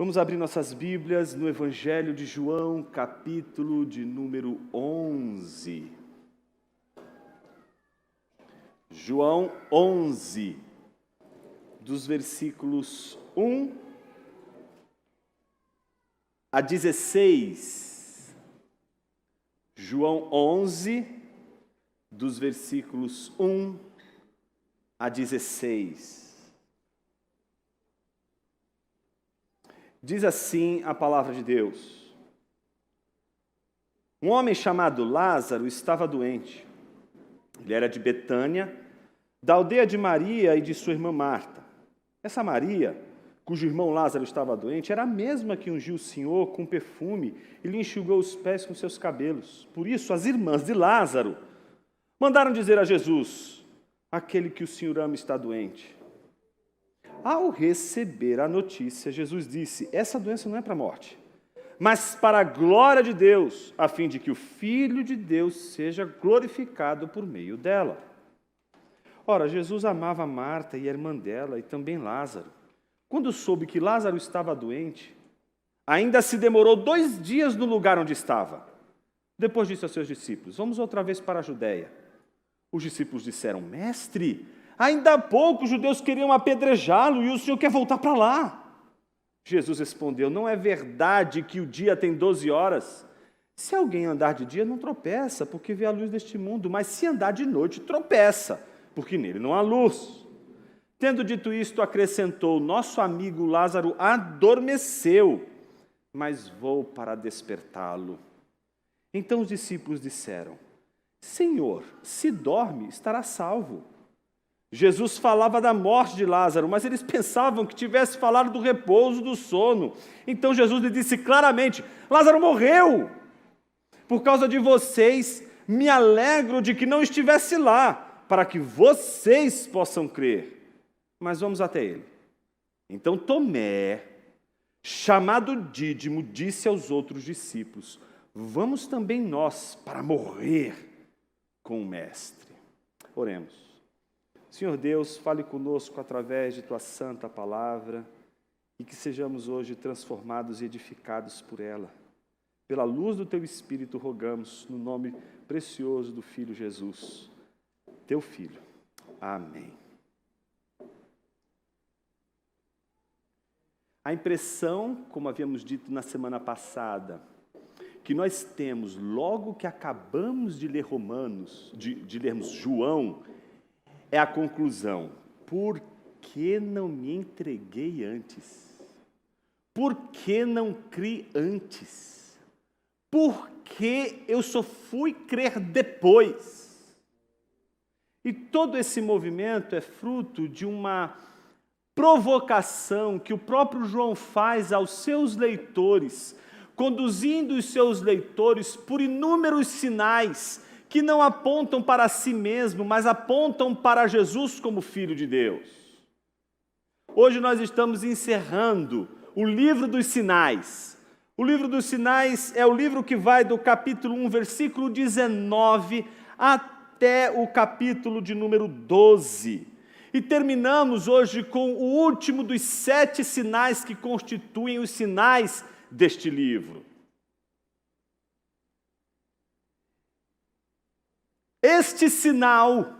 Vamos abrir nossas Bíblias no Evangelho de João, capítulo de número 11. João 11, dos versículos 1 a 16. João 11, dos versículos 1 a 16. Diz assim a palavra de Deus: um homem chamado Lázaro estava doente. Ele era de Betânia, da aldeia de Maria e de sua irmã Marta. Essa Maria, cujo irmão Lázaro estava doente, era a mesma que ungiu o Senhor com perfume e lhe enxugou os pés com seus cabelos. Por isso, as irmãs de Lázaro mandaram dizer a Jesus: aquele que o Senhor ama está doente. Ao receber a notícia, Jesus disse: essa doença não é para a morte, mas para a glória de Deus, a fim de que o Filho de Deus seja glorificado por meio dela. Ora, Jesus amava Marta e a irmã dela e também Lázaro. Quando soube que Lázaro estava doente, ainda se demorou 2 dias no lugar onde estava. Depois disse aos seus discípulos: vamos outra vez para a Judéia. Os discípulos disseram: mestre, ainda há pouco os judeus queriam apedrejá-lo e o Senhor quer voltar para lá. Jesus respondeu: não é verdade que o dia tem 12 horas? Se alguém andar de dia, não tropeça, porque vê a luz deste mundo, mas se andar de noite, tropeça, porque nele não há luz. Tendo dito isto, acrescentou: nosso amigo Lázaro adormeceu, mas vou para despertá-lo. Então os discípulos disseram: Senhor, se dorme, estará salvo. Jesus falava da morte de Lázaro, mas eles pensavam que tivesse falado do repouso, do sono. Então Jesus lhe disse claramente: Lázaro morreu. Por causa de vocês, me alegro de que não estivesse lá, para que vocês possam crer. Mas vamos até ele. Então Tomé, chamado Dídimo, disse aos outros discípulos: vamos também nós para morrer com o Mestre. Oremos. Senhor Deus, fale conosco através de Tua santa palavra e que sejamos hoje transformados e edificados por ela. Pela luz do Teu Espírito rogamos, no nome precioso do Filho Jesus, Teu Filho. Amém. A impressão, como havíamos dito na semana passada, que nós temos logo que acabamos de ler de lermos João, é a conclusão: por que não me entreguei antes? Por que não criei antes? Por que eu só fui crer depois? E todo esse movimento é fruto de uma provocação que o próprio João faz aos seus leitores, conduzindo os seus leitores por inúmeros sinais que não apontam para si mesmo, mas apontam para Jesus como Filho de Deus. Hoje nós estamos encerrando o livro dos sinais. O livro dos sinais é o livro que vai do capítulo 1, versículo 19, até o capítulo de número 12. E terminamos hoje com o último dos 7 sinais que constituem os sinais deste livro. Este sinal,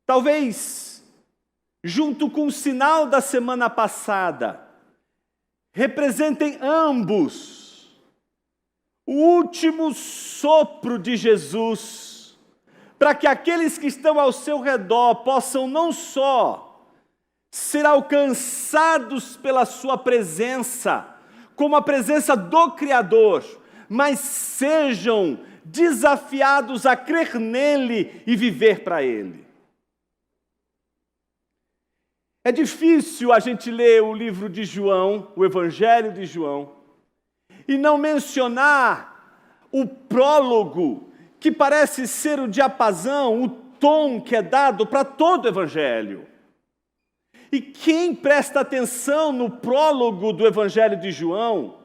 talvez, junto com o sinal da semana passada, representem ambos o último sopro de Jesus, para que aqueles que estão ao seu redor possam não só ser alcançados pela sua presença, como a presença do Criador, mas sejam desafiados a crer nele e viver para ele. É difícil a gente ler o livro de João, o Evangelho de João, e não mencionar o prólogo, que parece ser o diapasão, o tom que é dado para todo o Evangelho. E quem presta atenção no prólogo do Evangelho de João,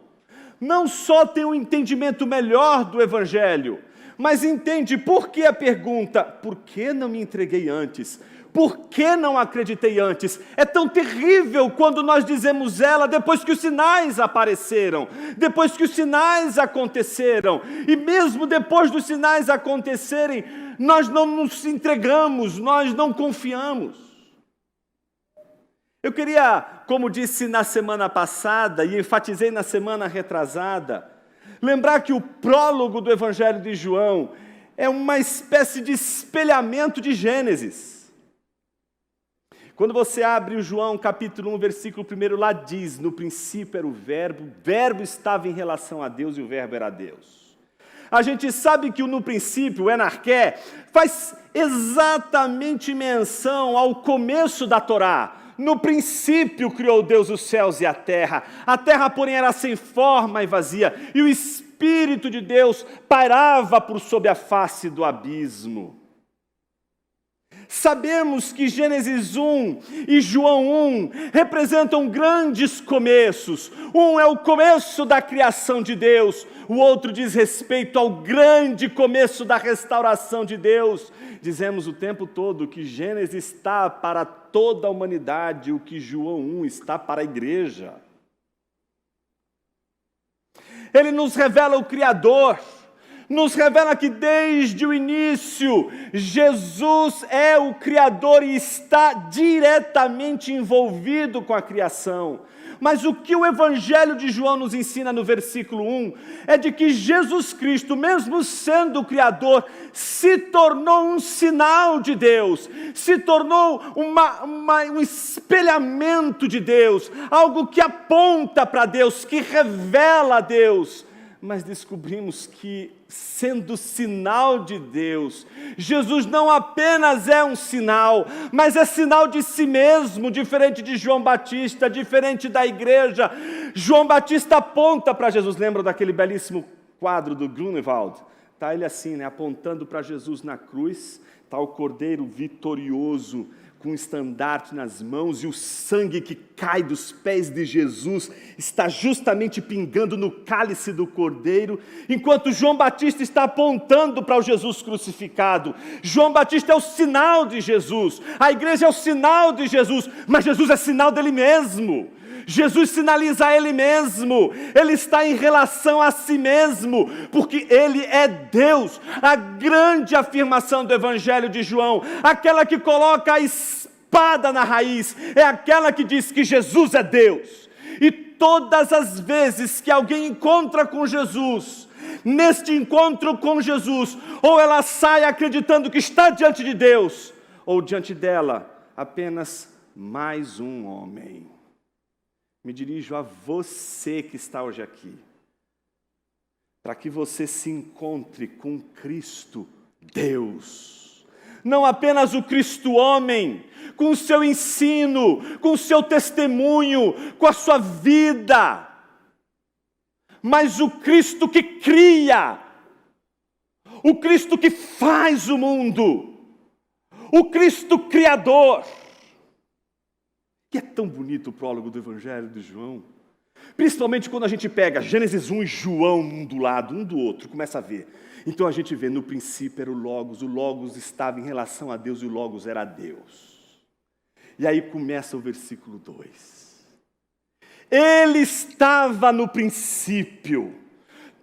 não só tem um entendimento melhor do Evangelho, mas entende por que a pergunta: por que não me entreguei antes? Por que não acreditei antes? É tão terrível quando nós dizemos ela depois que os sinais apareceram, depois que os sinais aconteceram. E mesmo depois dos sinais acontecerem, nós não nos entregamos, nós não confiamos. Eu queria, como disse na semana passada e enfatizei na semana retrasada, lembrar que o prólogo do Evangelho de João é uma espécie de espelhamento de Gênesis. Quando você abre o João capítulo 1, versículo 1, lá diz, no princípio era o verbo estava em relação a Deus e o verbo era Deus. A gente sabe que o no princípio, o enarqué, faz exatamente menção ao começo da Torá. No princípio criou Deus os céus e a terra, porém era sem forma e vazia, e o Espírito de Deus pairava por sobre a face do abismo. Sabemos que Gênesis 1 e João 1 representam grandes começos. Um é o começo da criação de Deus, o outro diz respeito ao grande começo da restauração de Deus. Dizemos o tempo todo que Gênesis está para toda a humanidade, o que João 1 está para a igreja. Ele nos revela o Criador, nos revela que desde o início, Jesus é o Criador e está diretamente envolvido com a criação. Mas o que o Evangelho de João nos ensina no versículo 1 é de que Jesus Cristo, mesmo sendo o Criador, se tornou um sinal de Deus, se tornou um espelhamento de Deus, algo que aponta para Deus, que revela a Deus. Mas descobrimos que, sendo sinal de Deus, Jesus não apenas é um sinal, mas é sinal de si mesmo, diferente de João Batista, diferente da igreja. João Batista aponta para Jesus. Lembra daquele belíssimo quadro do Grunewald? Está ele assim, apontando para Jesus na cruz, está o Cordeiro vitorioso, com um estandarte nas mãos, e o sangue que cai dos pés de Jesus está justamente pingando no cálice do Cordeiro, enquanto João Batista está apontando para o Jesus crucificado. João Batista é o sinal de Jesus, a igreja é o sinal de Jesus, mas Jesus é sinal dele mesmo. Jesus sinaliza a Ele mesmo, Ele está em relação a si mesmo, porque Ele é Deus. A grande afirmação do Evangelho de João, aquela que coloca a espada na raiz, é aquela que diz que Jesus é Deus. E todas as vezes que alguém encontra com Jesus, neste encontro com Jesus, ou ela sai acreditando que está diante de Deus, ou diante dela apenas mais um homem. Me dirijo a você que está hoje aqui, para que você se encontre com Cristo Deus. Não apenas o Cristo homem, com o seu ensino, com o seu testemunho, com a sua vida, mas o Cristo que cria, o Cristo que faz o mundo, o Cristo Criador. Que é tão bonito o prólogo do Evangelho de João, principalmente quando a gente pega Gênesis 1 e João um do lado, um do outro, começa a ver. Então a gente vê, no princípio era o Logos estava em relação a Deus e o Logos era Deus. E aí começa o versículo 2. Ele estava no princípio,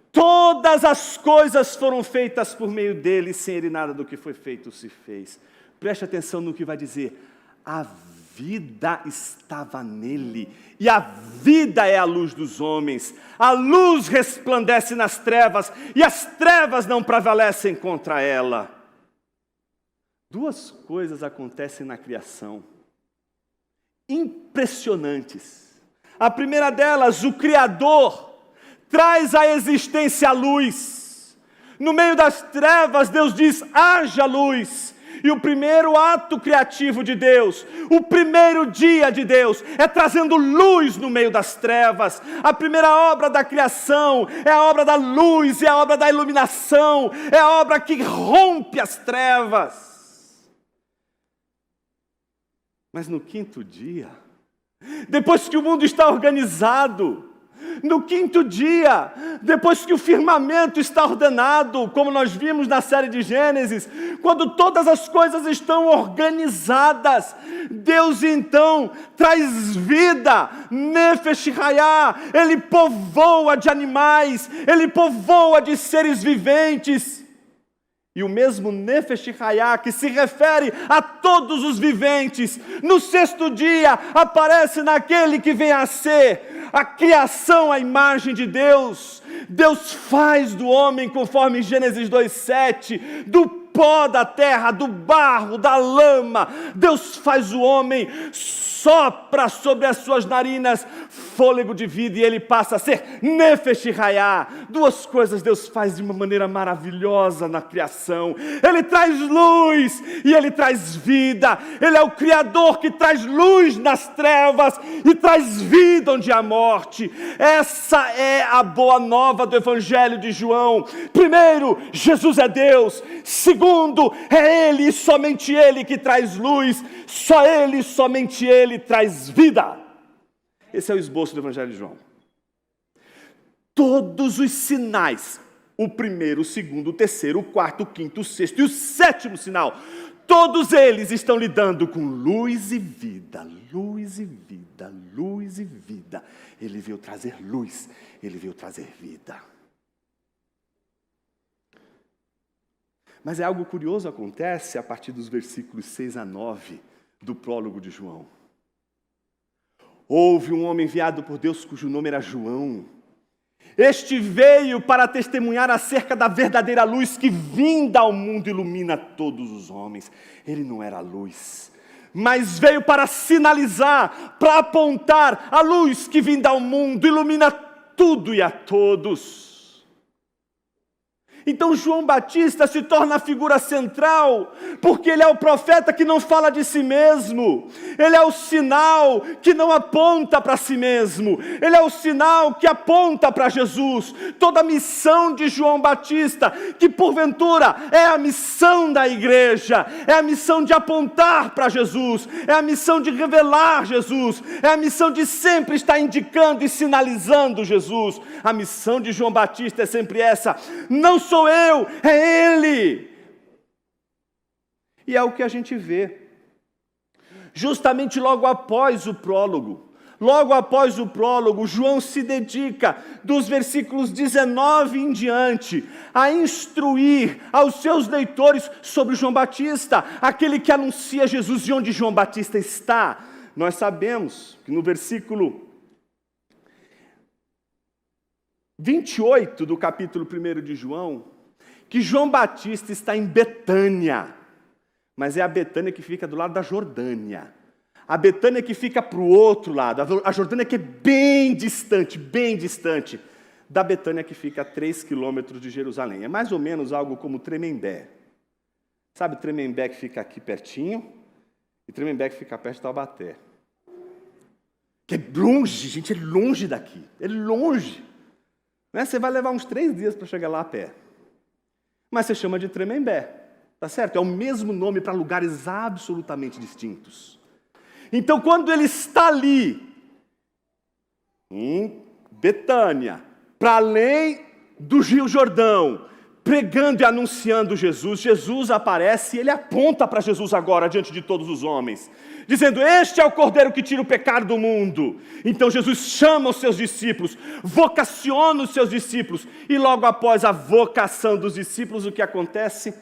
todas as coisas foram feitas por meio dele, sem ele nada do que foi feito se fez. Preste atenção no que vai dizer. A vida estava nele, e a vida é a luz dos homens. A luz resplandece nas trevas, e as trevas não prevalecem contra ela. Duas coisas acontecem na criação, impressionantes. A primeira delas, o Criador traz à existência a luz. No meio das trevas, Deus diz, haja luz. E o primeiro ato criativo de Deus, o primeiro dia de Deus, é trazendo luz no meio das trevas. A primeira obra da criação é a obra da luz, é a obra da iluminação, é a obra que rompe as trevas. Mas no quinto dia, depois que o mundo está organizado, No quinto dia, depois que o firmamento está ordenado, como nós vimos na série de Gênesis, quando todas as coisas estão organizadas, Deus então traz vida, Nefesh Hayah, Ele povoa de animais, Ele povoa de seres viventes. E o mesmo Nefesh Hayah, que se refere a todos os viventes, no sexto dia aparece naquele que vem a ser a criação à imagem de Deus. Deus faz do homem, conforme Gênesis 2:7, do pó da terra, do barro, da lama. Deus faz o homem, sopra sobre as suas narinas fôlego de vida e ele passa a ser Nefesh Hayah. Duas coisas Deus faz de uma maneira maravilhosa na criação. Ele traz luz e ele traz vida. Ele é o Criador que traz luz nas trevas e traz vida onde há morte. Essa é a boa nova do Evangelho de João. Primeiro, Jesus é Deus. Segundo, é Ele e somente Ele que traz luz. Só Ele, somente Ele traz vida. Esse é o esboço do Evangelho de João. Todos os sinais, o primeiro, o segundo, o terceiro, o quarto, o quinto, o sexto e o sétimo sinal, todos eles estão lidando com luz e vida, luz e vida, luz e vida. Ele veio trazer luz, ele veio trazer vida. Mas é algo curioso acontece a partir dos versículos 6 a 9 do prólogo de João. Houve um homem enviado por Deus cujo nome era João. Este veio para testemunhar acerca da verdadeira luz que vinda ao mundo ilumina todos os homens. Ele não era a luz, mas veio para sinalizar, para apontar a luz que vinda ao mundo ilumina tudo e a todos. Então João Batista se torna a figura central, porque ele é o profeta que não fala de si mesmo, ele é o sinal que não aponta para si mesmo, ele é o sinal que aponta para Jesus. Toda a missão de João Batista, que porventura é a missão da igreja, é a missão de apontar para Jesus, é a missão de revelar Jesus, é a missão de sempre estar indicando e sinalizando Jesus. A missão de João Batista é sempre essa: não sou eu, é Ele. E é o que a gente vê. Justamente logo após o prólogo, João se dedica, dos versículos 19 em diante, a instruir aos seus leitores sobre João Batista, aquele que anuncia Jesus e onde João Batista está. Nós sabemos que no versículo 28 do capítulo 1 de João, que João Batista está em Betânia, mas é a Betânia que fica do lado da Jordânia, a Betânia que fica para o outro lado, a Jordânia que é bem distante da Betânia que fica a 3 quilômetros de Jerusalém. É mais ou menos algo como Tremembé. Sabe Tremembé que fica aqui pertinho e Tremembé que fica perto de Taubaté. Que é longe, gente, é longe daqui, é longe. Você vai levar uns 3 dias para chegar lá a pé. Mas você chama de Tremembé, tá certo? É o mesmo nome para lugares absolutamente distintos. Então, quando ele está ali, em Betânia, para além do Rio Jordão, pregando e anunciando Jesus, Jesus aparece e ele aponta para Jesus agora, diante de todos os homens, dizendo: este é o Cordeiro que tira o pecado do mundo. Então Jesus chama os seus discípulos, vocaciona os seus discípulos, e logo após a vocação dos discípulos, o que acontece?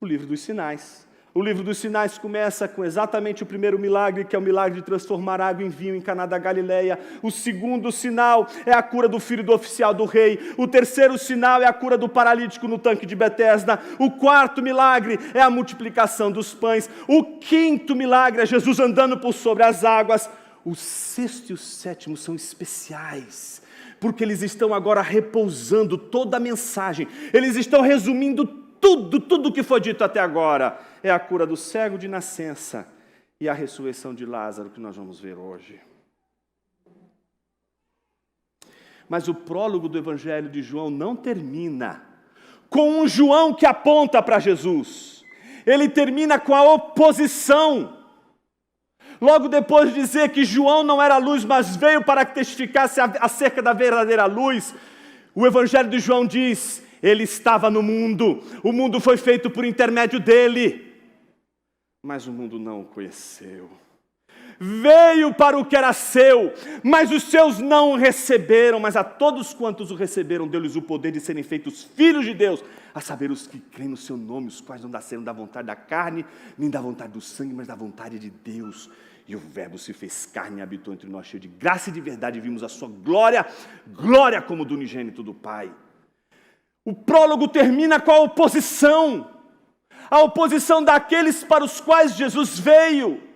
O livro dos sinais. O livro dos sinais começa com exatamente o primeiro milagre, que é o milagre de transformar água em vinho em Caná da Galileia. O segundo sinal é a cura do filho do oficial do rei. O terceiro sinal é a cura do paralítico no tanque de Betesda. O quarto milagre é a multiplicação dos pães. O quinto milagre é Jesus andando por sobre as águas. O sexto e o sétimo são especiais, porque eles estão agora repousando toda a mensagem. Eles estão resumindo tudo que foi dito até agora. É a cura do cego de nascença e a ressurreição de Lázaro, que nós vamos ver hoje. Mas o prólogo do Evangelho de João não termina com um João que aponta para Jesus. Ele termina com a oposição. Logo depois de dizer que João não era luz, mas veio para que testificasse acerca da verdadeira luz, o Evangelho de João diz: ele estava no mundo, o mundo foi feito por intermédio dele, mas o mundo não o conheceu. Veio para o que era seu, mas os seus não o receberam, mas a todos quantos o receberam, deu-lhes o poder de serem feitos filhos de Deus, a saber, os que creem no seu nome, os quais não nasceram da vontade da carne, nem da vontade do sangue, mas da vontade de Deus. E o Verbo se fez carne e habitou entre nós, cheio de graça e de verdade, e vimos a sua glória, glória como do unigênito do Pai. O prólogo termina com a oposição daqueles para os quais Jesus veio.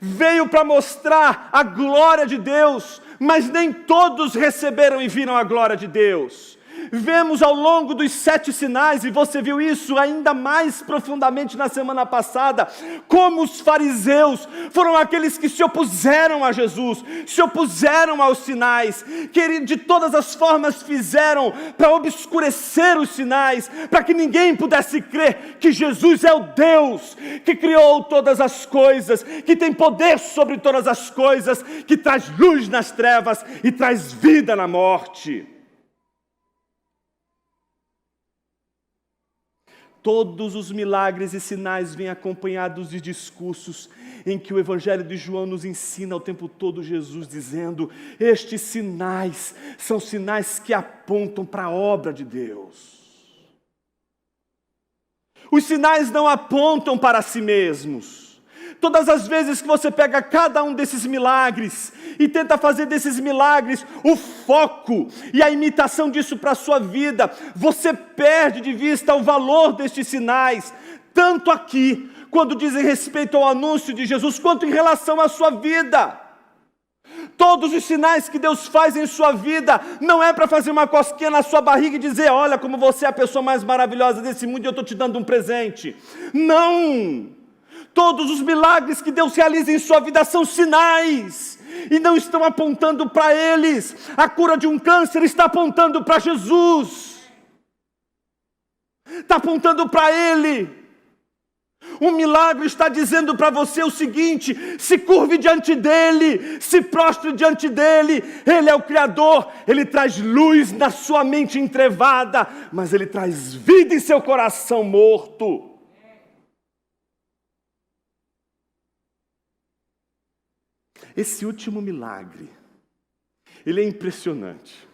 Veio para mostrar a glória de Deus, mas nem todos receberam e viram a glória de Deus. Vemos ao longo dos 7 sinais, e você viu isso ainda mais profundamente na semana passada, como os fariseus foram aqueles que se opuseram a Jesus, se opuseram aos sinais, que de todas as formas fizeram para obscurecer os sinais, para que ninguém pudesse crer que Jesus é o Deus que criou todas as coisas, que tem poder sobre todas as coisas, que traz luz nas trevas e traz vida na morte. Todos os milagres e sinais vêm acompanhados de discursos em que o Evangelho de João nos ensina o tempo todo Jesus dizendo: estes sinais são sinais que apontam para a obra de Deus. Os sinais não apontam para si mesmos. Todas as vezes que você pega cada um desses milagres e tenta fazer desses milagres o foco e a imitação disso para a sua vida, você perde de vista o valor destes sinais, tanto aqui, quando dizem respeito ao anúncio de Jesus, quanto em relação à sua vida. Todos os sinais que Deus faz em sua vida não é para fazer uma cosquinha na sua barriga e dizer: olha como você é a pessoa mais maravilhosa desse mundo e eu estou te dando um presente. Não! Todos os milagres que Deus realiza em sua vida são sinais, e não estão apontando para eles. A cura de um câncer está apontando para Jesus, está apontando para Ele. Um milagre está dizendo para você o seguinte: se curve diante dEle, se prostre diante dEle. Ele é o Criador, Ele traz luz na sua mente entrevada, mas Ele traz vida em seu coração morto. Esse último milagre, ele é impressionante,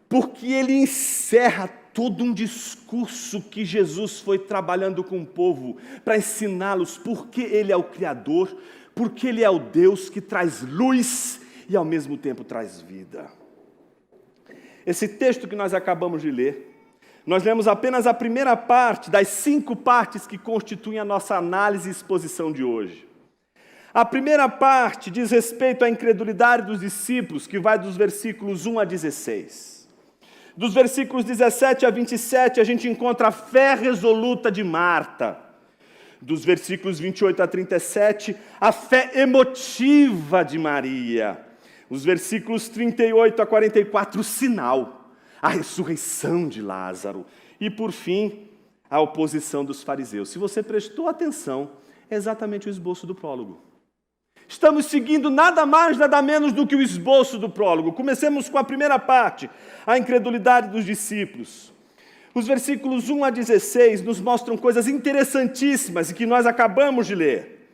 porque ele encerra todo um discurso que Jesus foi trabalhando com o povo, para ensiná-los porque Ele é o Criador, porque Ele é o Deus que traz luz e ao mesmo tempo traz vida. Esse texto que nós acabamos de ler, nós lemos apenas a primeira parte das 5 partes que constituem a nossa análise e exposição de hoje. A primeira parte diz respeito à incredulidade dos discípulos, que vai dos versículos 1 a 16. Dos versículos 17 a 27, a gente encontra a fé resoluta de Marta. Dos versículos 28 a 37, a fé emotiva de Maria. Os versículos 38 a 44, o sinal, a ressurreição de Lázaro. E, por fim, a oposição dos fariseus. Se você prestou atenção, é exatamente o esboço do prólogo. Estamos seguindo nada mais, nada menos do que o esboço do prólogo. Comecemos com a primeira parte, a incredulidade dos discípulos. Os versículos 1 a 16 nos mostram coisas interessantíssimas e que nós acabamos de ler.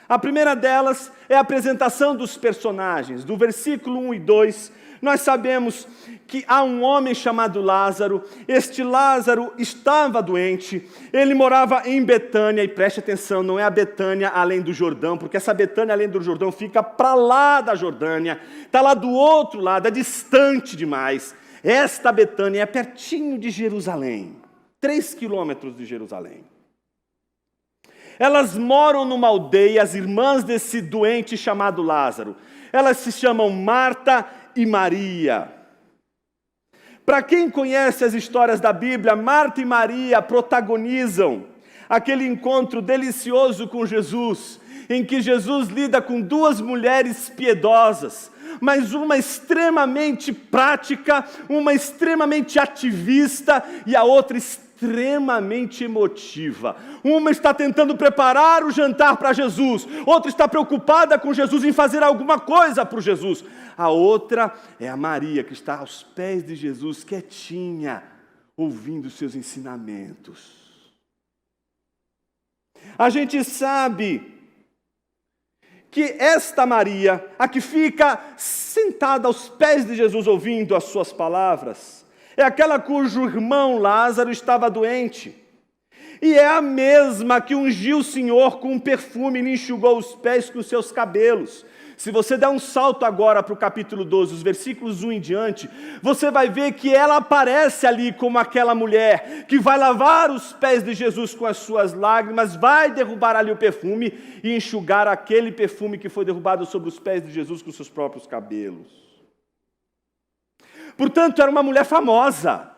A primeira delas é a apresentação dos personagens. Do versículo 1 e 2, nós sabemos que há um homem chamado Lázaro. Este Lázaro estava doente, ele morava em Betânia, e preste atenção, não é a Betânia além do Jordão, porque essa Betânia além do Jordão fica para lá da Jordânia, está lá do outro lado, é distante demais. Esta Betânia é pertinho de Jerusalém, 3 quilômetros de Jerusalém. Elas moram numa aldeia, as irmãs desse doente chamado Lázaro. Elas se chamam Marta e Maria. Para quem conhece as histórias da Bíblia, Marta e Maria protagonizam aquele encontro delicioso com Jesus, em que Jesus lida com 2 mulheres piedosas, mas uma extremamente prática, uma extremamente ativista e a outra extremamente extremamente emotiva. Uma está tentando preparar o jantar para Jesus, outra está preocupada com Jesus em fazer alguma coisa para Jesus. A outra é a Maria, que está aos pés de Jesus, quietinha, ouvindo seus ensinamentos. A gente sabe que esta Maria, a que fica sentada aos pés de Jesus ouvindo as suas palavras, é aquela cujo irmão Lázaro estava doente. E é a mesma que ungiu o Senhor com um perfume e lhe enxugou os pés com os seus cabelos. Se você der um salto agora para o capítulo 12, os versículos 1 em diante, você vai ver que ela aparece ali como aquela mulher que vai lavar os pés de Jesus com as suas lágrimas, vai derrubar ali o perfume e enxugar aquele perfume que foi derrubado sobre os pés de Jesus com seus próprios cabelos. Portanto, era uma mulher famosa.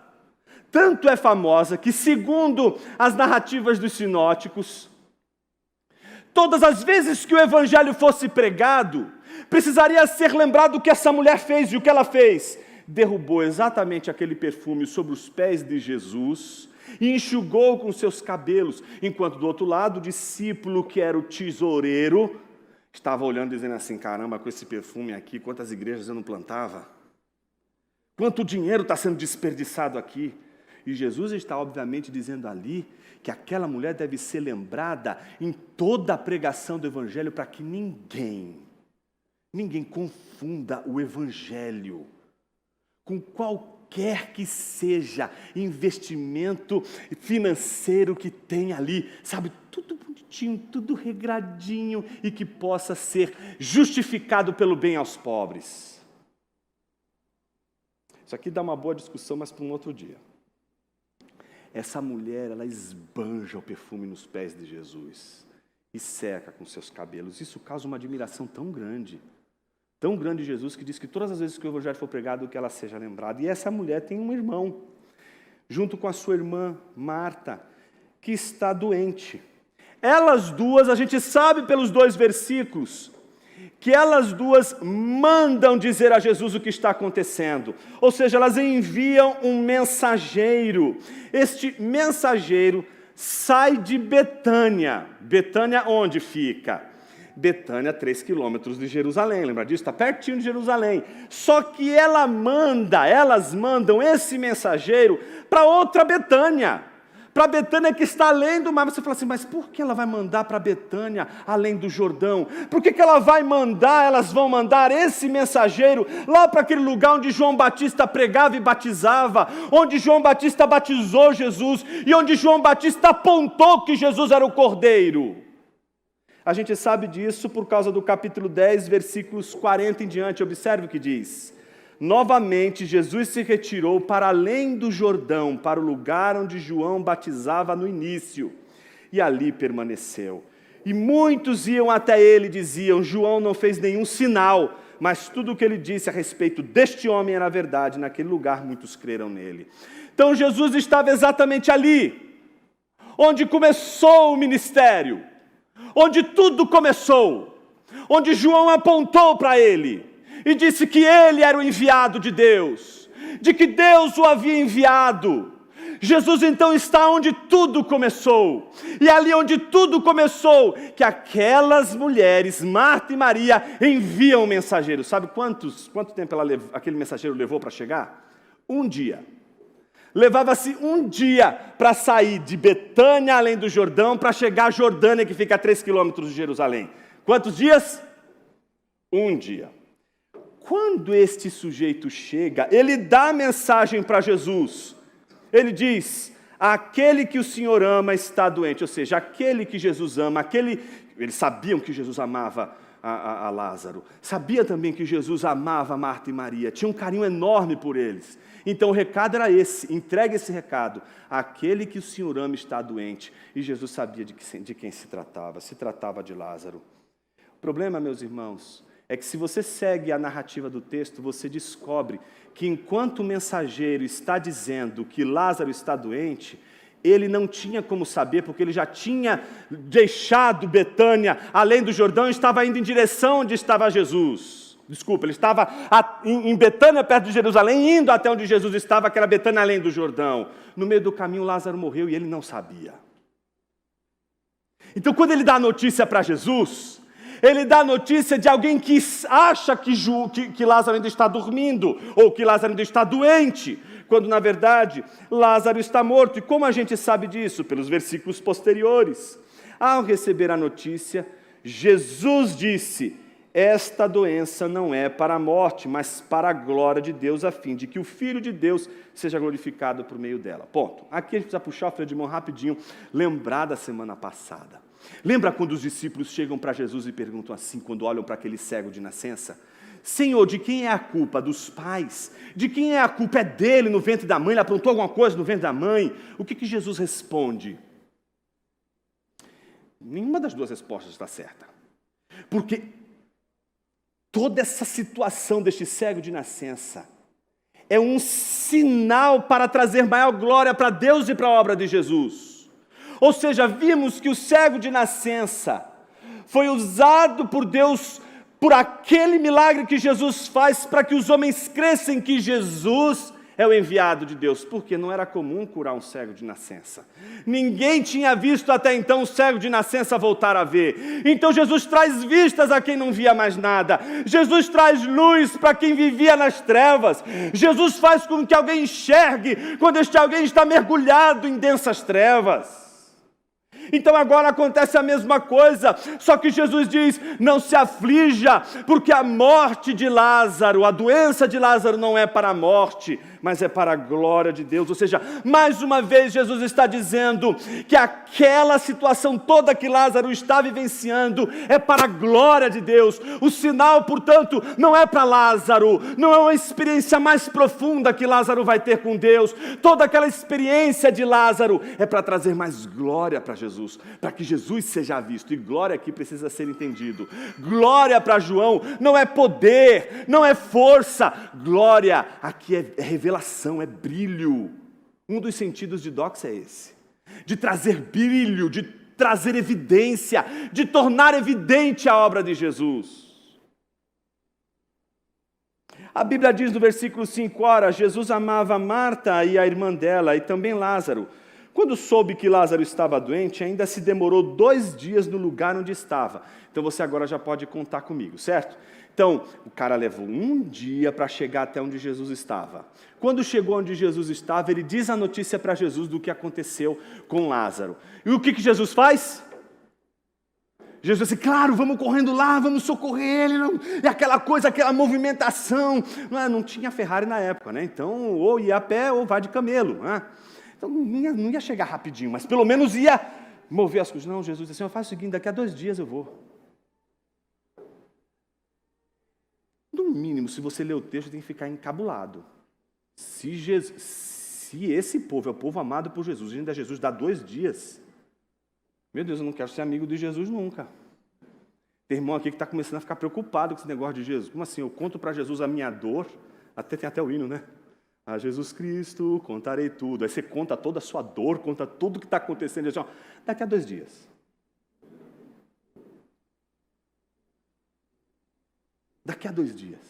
Tanto é famosa que, segundo as narrativas dos sinóticos, todas as vezes que o evangelho fosse pregado, precisaria ser lembrado o que essa mulher fez. E o que ela fez? Derrubou exatamente aquele perfume sobre os pés de Jesus e enxugou com seus cabelos, enquanto do outro lado o discípulo, que era o tesoureiro, estava olhando dizendo assim: caramba, com esse perfume aqui, quantas igrejas eu não plantava? Quanto dinheiro está sendo desperdiçado aqui? E Jesus está obviamente dizendo ali que aquela mulher deve ser lembrada em toda a pregação do evangelho, para que ninguém confunda o evangelho com qualquer que seja investimento financeiro que tem ali, sabe, tudo bonitinho, tudo regradinho e que possa ser justificado pelo bem aos pobres. Isso aqui dá uma boa discussão, mas para um outro dia. Essa mulher, ela esbanja o perfume nos pés de Jesus e seca com seus cabelos. Isso causa uma admiração tão grande Jesus, que diz que todas as vezes que o evangelho for pregado, que ela seja lembrada. E essa mulher tem um irmão, junto com a sua irmã Marta, que está doente. Elas duas, a gente sabe pelos 2 versículos, que elas duas mandam dizer a Jesus o que está acontecendo. Ou seja, elas enviam um mensageiro. Este mensageiro sai de Betânia. Betânia onde fica? Betânia, 3 quilômetros de Jerusalém. Lembra disso? Está pertinho de Jerusalém. Só que elas mandam esse mensageiro para outra Betânia. Para Betânia, que está além do mar. Você fala assim, mas por que ela vai mandar para Betânia, além do Jordão? Por que elas vão mandar esse mensageiro lá para aquele lugar onde João Batista pregava e batizava, onde João Batista batizou Jesus e onde João Batista apontou que Jesus era o Cordeiro? A gente sabe disso por causa do capítulo 10, versículos 40 em diante. Observe o que diz. Novamente, Jesus se retirou para além do Jordão, para o lugar onde João batizava no início, e ali permaneceu. E muitos iam até ele e diziam: João não fez nenhum sinal, mas tudo o que ele disse a respeito deste homem era verdade. Naquele lugar muitos creram nele. Então Jesus estava exatamente ali, onde começou o ministério, onde tudo começou, onde João apontou para ele e disse que ele era o enviado de Deus, de que Deus o havia enviado. Jesus então está onde tudo começou, e ali onde tudo começou, que aquelas mulheres, Marta e Maria, enviam um mensageiro. Sabe quanto tempo aquele mensageiro levou para chegar? 1 dia. Levava-se 1 dia para sair de Betânia, além do Jordão, para chegar a Jordânia, que fica a 3 quilômetros de Jerusalém. Quantos dias? 1 dia. Quando este sujeito chega, ele dá a mensagem para Jesus. Ele diz: aquele que o Senhor ama está doente. Ou seja, aquele que Jesus ama, eles sabiam que Jesus amava a Lázaro. Sabia também que Jesus amava Marta e Maria. Tinha um carinho enorme por eles. Então o recado era esse, entregue esse recado. Aquele que o Senhor ama está doente. E Jesus sabia de quem se tratava de Lázaro. O problema, meus irmãos, é que se você segue a narrativa do texto, você descobre que enquanto o mensageiro está dizendo que Lázaro está doente, ele não tinha como saber, porque ele já tinha deixado Betânia, além do Jordão, e estava indo em direção onde estava Jesus. Desculpa, ele estava em Betânia, perto de Jerusalém, indo até onde Jesus estava, que era Betânia, além do Jordão. No meio do caminho, Lázaro morreu e ele não sabia. Então, quando ele dá a notícia para Jesus, ele dá a notícia de alguém que acha que Lázaro ainda está dormindo, ou que Lázaro ainda está doente, quando, na verdade, Lázaro está morto. E como a gente sabe disso? Pelos versículos posteriores. Ao receber a notícia, Jesus disse: esta doença não é para a morte, mas para a glória de Deus, a fim de que o Filho de Deus seja glorificado por meio dela. Ponto. Aqui a gente precisa puxar o freio de mão rapidinho, lembrar da semana passada. Lembra quando os discípulos chegam para Jesus e perguntam assim, quando olham para aquele cego de nascença? Senhor, de quem é a culpa? Dos pais? De quem é a culpa? É dele no ventre da mãe? Ele aprontou alguma coisa no ventre da mãe? O que Jesus responde? Nenhuma das duas respostas está certa. Porque toda essa situação deste cego de nascença é um sinal para trazer maior glória para Deus e para a obra de Jesus. Ou seja, vimos que o cego de nascença foi usado por Deus, por aquele milagre que Jesus faz, para que os homens cresçam que Jesus é o enviado de Deus, porque não era comum curar um cego de nascença. Ninguém tinha visto até então um cego de nascença voltar a ver. Então Jesus traz vistas a quem não via mais nada. Jesus traz luz para quem vivia nas trevas. Jesus faz com que alguém enxergue quando este alguém está mergulhado em densas trevas. Então agora acontece a mesma coisa, só que Jesus diz, não se aflija, porque a morte de Lázaro, a doença de Lázaro não é para a morte, mas é para a glória de Deus. Ou seja, mais uma vez Jesus está dizendo que aquela situação toda que Lázaro está vivenciando é para a glória de Deus. O sinal, portanto, não é para Lázaro, não é uma experiência mais profunda que Lázaro vai ter com Deus. Toda aquela experiência de Lázaro é para trazer mais glória para Jesus, para que Jesus seja visto. E glória aqui precisa ser entendido. Glória para João não é poder, não é força. Glória aqui é revelação, é brilho. Um dos sentidos de doxa é esse, de trazer brilho, de trazer evidência, de tornar evidente a obra de Jesus. A Bíblia diz no versículo 5, ora, Jesus amava Marta e a irmã dela, e também Lázaro. Quando soube que Lázaro estava doente, ainda se demorou 2 dias no lugar onde estava. Então você agora já pode contar comigo, certo? Então, o cara levou 1 dia para chegar até onde Jesus estava. Quando chegou onde Jesus estava, ele diz a notícia para Jesus do que aconteceu com Lázaro. E o que Jesus faz? Jesus disse, claro, vamos correndo lá, vamos socorrer ele. Não... E aquela coisa, aquela movimentação. Não tinha Ferrari na época, né? Então, ou ia a pé ou vai de camelo, né? Então não ia chegar rapidinho, mas pelo menos ia mover as coisas. Não, Jesus disse assim, faz o seguinte, daqui a 2 dias eu vou. No mínimo, se você ler o texto, tem que ficar encabulado. Se esse povo é o povo amado por Jesus, e ainda Jesus dá 2 dias, meu Deus, eu não quero ser amigo de Jesus nunca. Tem irmão aqui que está começando a ficar preocupado com esse negócio de Jesus. Como assim? Eu conto para Jesus a minha dor, tem até o hino, né? A Jesus Cristo contarei tudo. Aí você conta toda a sua dor, conta tudo o que está acontecendo. Assim, daqui a 2 dias. Daqui a 2 dias.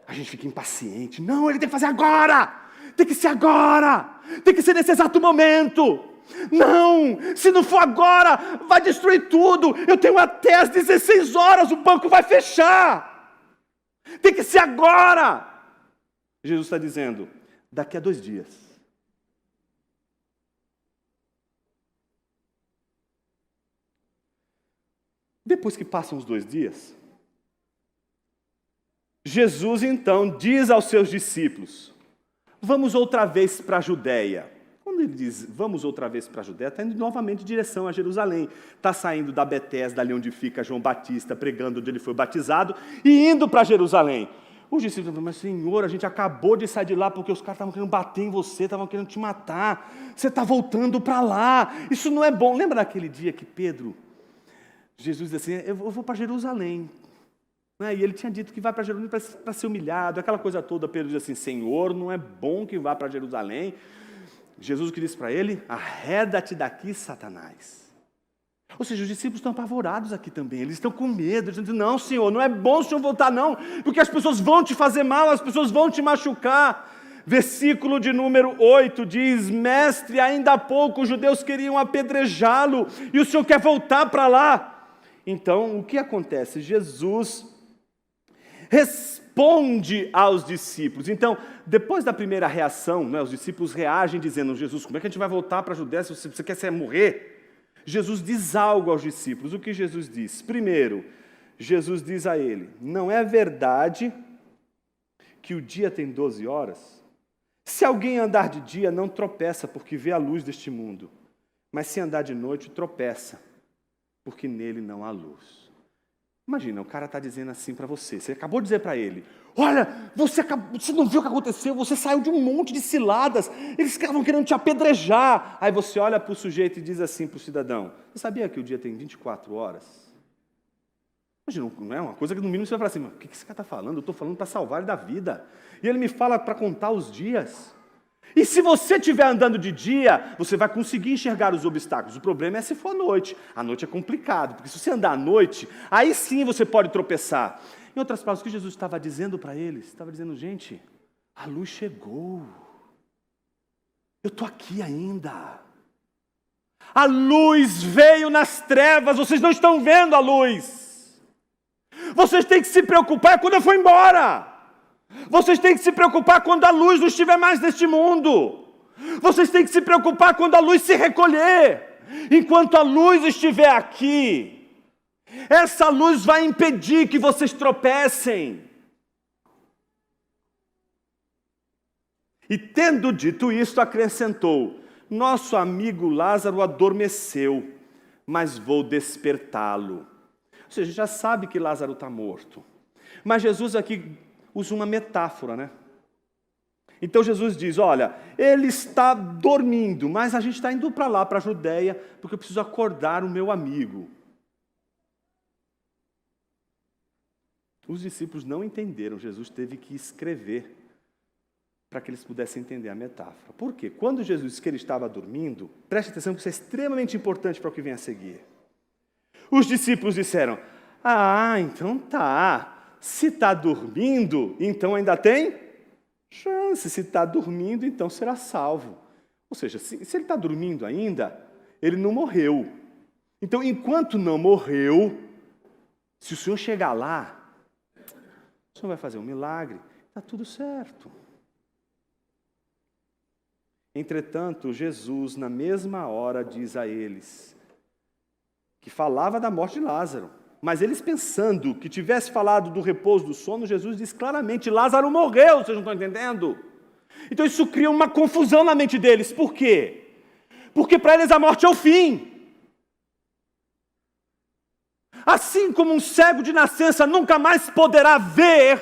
A gente fica impaciente. Não, ele tem que fazer agora. Tem que ser agora. Tem que ser nesse exato momento. Não, se não for agora, vai destruir tudo. Eu tenho até às 16 horas, o banco vai fechar. Tem que ser agora. Jesus está dizendo, daqui a 2 dias. Depois que passam os 2 dias, Jesus então diz aos seus discípulos, vamos outra vez para a Judéia. Quando ele diz, vamos outra vez para a Judéia, está indo novamente em direção a Jerusalém. Está saindo da Betesda, ali onde fica João Batista, pregando onde ele foi batizado, e indo para Jerusalém. Os discípulos falam, mas Senhor, a gente acabou de sair de lá porque os caras estavam querendo bater em você, estavam querendo te matar. Você está voltando para lá. Isso não é bom. Lembra daquele dia que Jesus disse assim, eu vou para Jerusalém. E ele tinha dito que vai para Jerusalém para ser humilhado, aquela coisa toda. Pedro diz assim, Senhor, não é bom que vá para Jerusalém. Jesus o que disse para ele? Arreda-te daqui, Satanás. Ou seja, os discípulos estão apavorados aqui também, eles estão com medo, eles estão dizendo, não, Senhor, não é bom o Senhor voltar não, porque as pessoas vão te fazer mal, as pessoas vão te machucar. Versículo de número 8 diz, mestre, ainda há pouco os judeus queriam apedrejá-lo, e o Senhor quer voltar para lá. Então, o que acontece? Jesus responde aos discípulos. Então, depois da primeira reação, os discípulos reagem dizendo, Jesus, como é que a gente vai voltar para a Judéia se você quer morrer? Jesus diz algo aos discípulos. O que Jesus diz? Primeiro, Jesus diz a ele, não é verdade que o dia tem 12 horas? Se alguém andar de dia, não tropeça, porque vê a luz deste mundo. Mas se andar de noite, tropeça, porque nele não há luz. Imagina, o cara está dizendo assim para você, você acabou de dizer para ele, olha, você não viu o que aconteceu, você saiu de um monte de ciladas, eles estavam querendo te apedrejar. Aí você olha para o sujeito e diz assim para o cidadão, você sabia que o dia tem 24 horas? Imagina, não é uma coisa que no mínimo você vai falar assim, o que esse cara está falando? Eu estou falando para salvar ele da vida. E ele me fala para contar os dias. E se você estiver andando de dia, você vai conseguir enxergar os obstáculos. O problema é se for à noite. À noite é complicado, porque se você andar à noite, aí sim você pode tropeçar. Em outras palavras, o que Jesus estava dizendo para eles? Estava dizendo, gente, a luz chegou. Eu estou aqui ainda. A luz veio nas trevas, vocês não estão vendo a luz. Vocês têm que se preocupar quando eu for embora. Vocês têm que se preocupar quando a luz não estiver mais neste mundo. Vocês têm que se preocupar quando a luz se recolher. Enquanto a luz estiver aqui, essa luz vai impedir que vocês tropecem. E tendo dito isto, acrescentou, nosso amigo Lázaro adormeceu, mas vou despertá-lo. Ou seja, já sabe que Lázaro está morto. Mas Jesus aqui usa uma metáfora, né? Então Jesus diz, olha, ele está dormindo, mas a gente está indo para lá, para a Judéia, porque eu preciso acordar o meu amigo. Os discípulos não entenderam, Jesus teve que escrever para que eles pudessem entender a metáfora. Por quê? Quando Jesus disse que ele estava dormindo, preste atenção que isso é extremamente importante para o que vem a seguir. Os discípulos disseram, então tá. Se está dormindo, então ainda tem chance. Se está dormindo, então será salvo. Ou seja, se ele está dormindo ainda, ele não morreu. Então, enquanto não morreu, se o Senhor chegar lá, o Senhor vai fazer um milagre, está tudo certo. Entretanto, Jesus, na mesma hora, diz a eles, que falava da morte de Lázaro, mas eles pensando que tivesse falado do repouso do sono, Jesus diz claramente, Lázaro morreu, vocês não estão entendendo? Então isso cria uma confusão na mente deles. Por quê? Porque para eles a morte é o fim. Assim como um cego de nascença nunca mais poderá ver,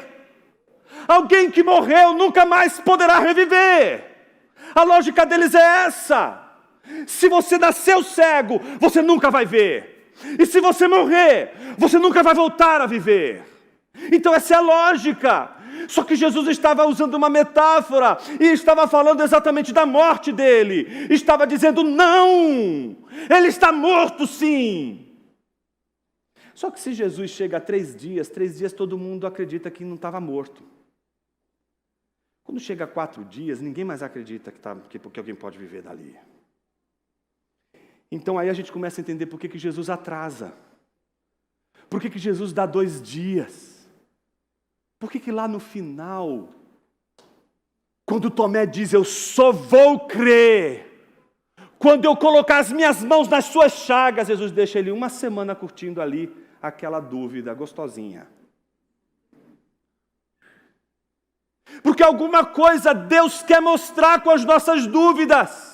alguém que morreu nunca mais poderá reviver. A lógica deles é essa. Se você nasceu cego, você nunca vai ver. E se você morrer, você nunca vai voltar a viver. Então essa é a lógica. Só que Jesus estava usando uma metáfora e estava falando exatamente da morte dele. Estava dizendo, não, ele está morto sim. Só que se Jesus chega a 3 dias todo mundo acredita que não estava morto. Quando chega a 4 dias, ninguém mais acredita que alguém pode viver dali. Então aí a gente começa a entender por que Jesus atrasa. Por que Jesus dá 2 dias? Por que lá no final, quando Tomé diz, eu só vou crer, quando eu colocar as minhas mãos nas suas chagas, Jesus deixa ele 1 semana curtindo ali aquela dúvida gostosinha. Porque alguma coisa Deus quer mostrar com as nossas dúvidas.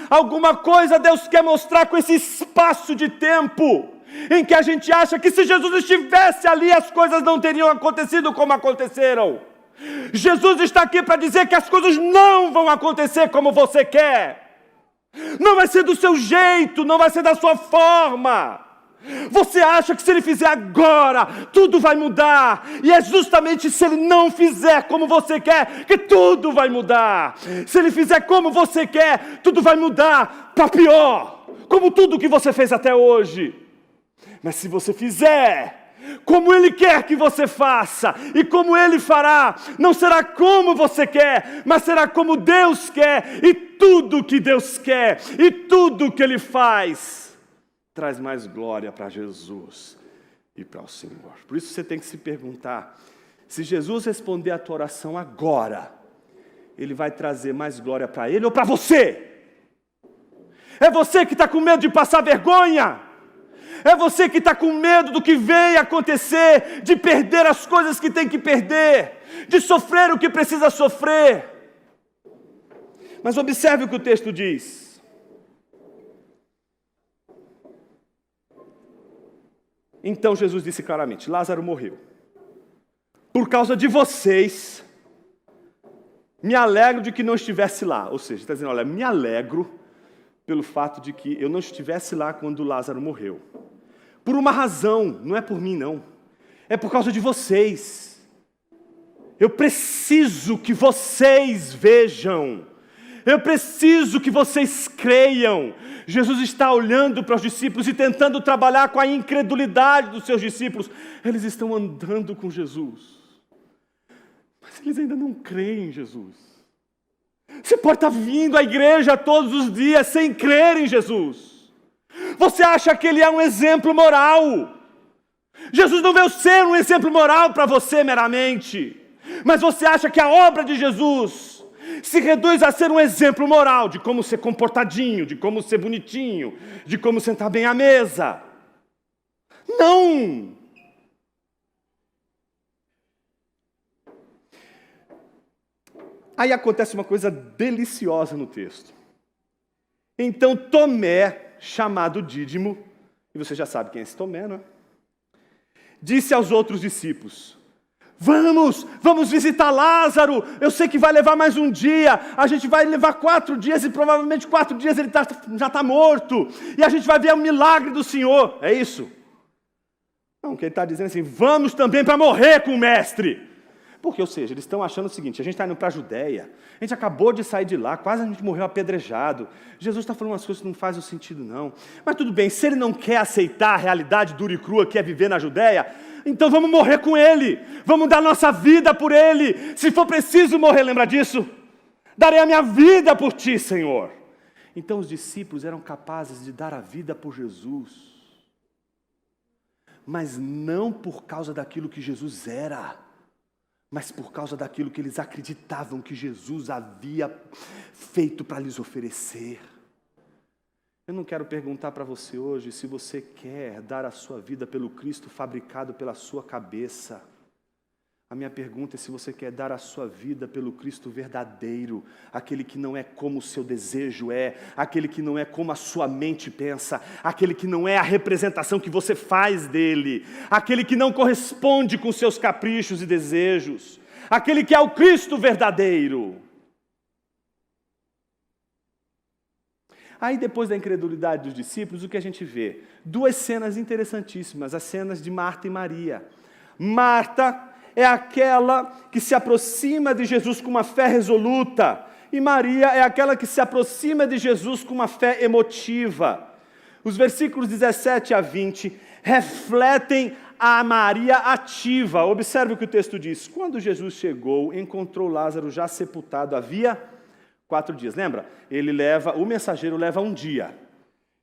Alguma coisa Deus quer mostrar com esse espaço de tempo em que a gente acha que se Jesus estivesse ali, as coisas não teriam acontecido como aconteceram. Jesus está aqui para dizer que as coisas não vão acontecer como você quer. Não vai ser do seu jeito, não vai ser da sua forma. Você acha que se ele fizer agora, tudo vai mudar. E é justamente se ele não fizer como você quer, que tudo vai mudar. Se ele fizer como você quer, tudo vai mudar para pior. como tudo que você fez até hoje. Mas se você fizer como Ele quer que você faça, e como Ele fará, não será como você quer, mas será como Deus quer, e tudo que Deus quer, e tudo que Ele faz, traz mais glória para Jesus e para o Senhor. Por isso você tem que se perguntar, se Jesus responder a tua oração agora, Ele vai trazer mais glória para Ele ou para você? É você que está com medo de passar vergonha? É você que está com medo do que vem acontecer, de perder as coisas que tem que perder, de sofrer o que precisa sofrer. Mas observe o que o texto diz. Então Jesus disse claramente, Lázaro morreu. Por causa de vocês, me alegro de que não estivesse lá. Ou seja, está dizendo, olha, me alegro pelo fato de que eu não estivesse lá quando Lázaro morreu. Por uma razão, não é por mim não, é por causa de vocês. Eu preciso que vocês vejam, eu preciso que vocês creiam. Jesus está olhando para os discípulos e tentando trabalhar com a incredulidade dos seus discípulos. Eles estão andando com Jesus, mas eles ainda não creem em Jesus. Você pode estar vindo à igreja todos os dias sem crer em Jesus. Você acha que Ele é um exemplo moral. Jesus não veio ser um exemplo moral para você meramente. Mas você acha que a obra de Jesus se reduz a ser um exemplo moral de como ser comportadinho, de como ser bonitinho, de como sentar bem à mesa. Não! Aí acontece uma coisa deliciosa no texto. Então Tomé, chamado Dídimo, e você já sabe quem é esse Tomé, não é? Disse aos outros discípulos, vamos visitar Lázaro, eu sei que vai levar mais um dia, a gente vai levar 4 dias e provavelmente 4 dias ele já está morto, e a gente vai ver o milagre do Senhor, é isso? Não, o que ele está dizendo é assim, vamos também para morrer com o mestre. Porque, ou seja, eles estão achando o seguinte, a gente está indo para a Judéia, a gente acabou de sair de lá, quase a gente morreu apedrejado, Jesus está falando umas coisas que não fazem sentido não. Mas tudo bem, se ele não quer aceitar a realidade dura e crua que é viver na Judéia, então vamos morrer com ele, vamos dar nossa vida por ele, se for preciso morrer, lembra disso? Darei a minha vida por ti, Senhor. Então os discípulos eram capazes de dar a vida por Jesus, mas não por causa daquilo que Jesus era, mas por causa daquilo que eles acreditavam que Jesus havia feito para lhes oferecer. Eu não quero perguntar para você hoje se você quer dar a sua vida pelo Cristo fabricado pela sua cabeça. A minha pergunta é se você quer dar a sua vida pelo Cristo verdadeiro, aquele que não é como o seu desejo é, aquele que não é como a sua mente pensa, aquele que não é a representação que você faz dele, aquele que não corresponde com seus caprichos e desejos, aquele que é o Cristo verdadeiro. Aí depois da incredulidade dos discípulos, o que a gente vê? 2 cenas interessantíssimas, as cenas de Marta e Maria. Marta é aquela que se aproxima de Jesus com uma fé resoluta, e Maria é aquela que se aproxima de Jesus com uma fé emotiva. Os versículos 17 a 20 refletem a Maria ativa. Observe o que o texto diz. Quando Jesus chegou, encontrou Lázaro já sepultado havia 4 dias. Lembra? O mensageiro leva 1 dia.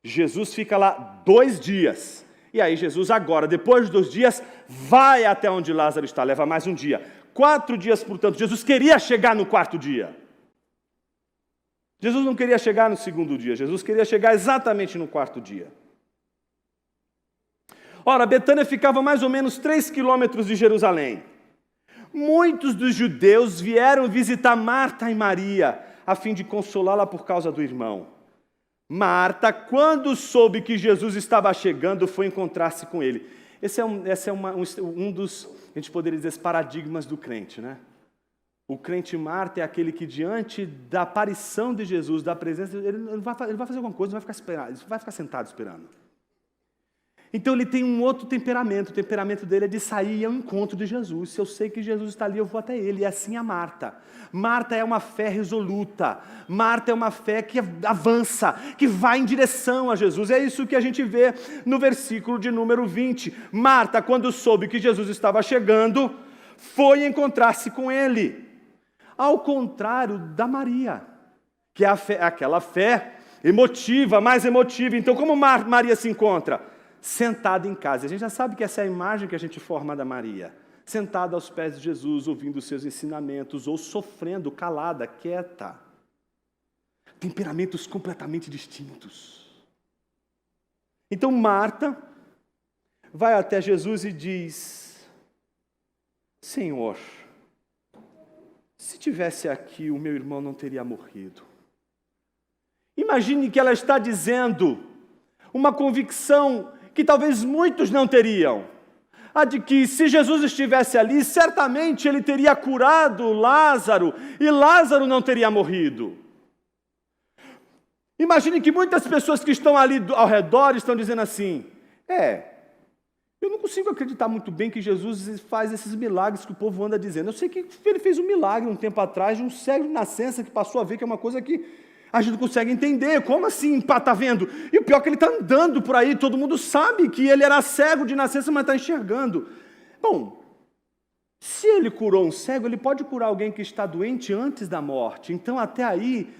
Jesus fica lá 2 dias. E aí Jesus agora, depois de 2 dias, vai até onde Lázaro está, leva mais 1 dia. 4 dias, portanto, Jesus queria chegar no 4º dia. Jesus não queria chegar no 2º dia, Jesus queria chegar exatamente no 4º dia. Ora, Betânia ficava mais ou menos 3 quilômetros de Jerusalém. Muitos dos judeus vieram visitar Marta e Maria, a fim de consolá-la por causa do irmão. Marta, quando soube que Jesus estava chegando, foi encontrar-se com ele. Esse é um dos, a gente poderia dizer, paradigmas do crente, né? O crente Marta é aquele que diante da aparição de Jesus, da presença, ele vai fazer alguma coisa, não vai ficar esperando, ele vai ficar sentado esperando. Então ele tem um outro temperamento. O temperamento dele é de sair ao encontro de Jesus. Se eu sei que Jesus está ali, eu vou até ele. E assim a Marta. Marta é uma fé resoluta. Marta é uma fé que avança, que vai em direção a Jesus. É isso que a gente vê no versículo de número 20. Marta, quando soube que Jesus estava chegando, foi encontrar-se com ele. Ao contrário da Maria, que é aquela fé emotiva, mais emotiva. Então, como Maria se encontra? Sentada em casa. A gente já sabe que essa é a imagem que a gente forma da Maria. Sentada aos pés de Jesus, ouvindo os seus ensinamentos, ou sofrendo, calada, quieta. Temperamentos completamente distintos. Então Marta vai até Jesus e diz: Senhor, se tivesse aqui, o meu irmão não teria morrido. Imagine que ela está dizendo uma convicção que talvez muitos não teriam. A de que se Jesus estivesse ali, certamente ele teria curado Lázaro e Lázaro não teria morrido. Imagine que muitas pessoas que estão ali ao redor estão dizendo assim: eu não consigo acreditar muito bem que Jesus faz esses milagres que o povo anda dizendo. Eu sei que ele fez um milagre um tempo atrás de um cego de nascença que passou a ver, que é uma coisa que a gente não consegue entender. Como assim, está vendo? E o pior é que ele está andando por aí, todo mundo sabe que ele era cego de nascença, mas está enxergando. Bom, se ele curou um cego, ele pode curar alguém que está doente antes da morte. Então, até aí,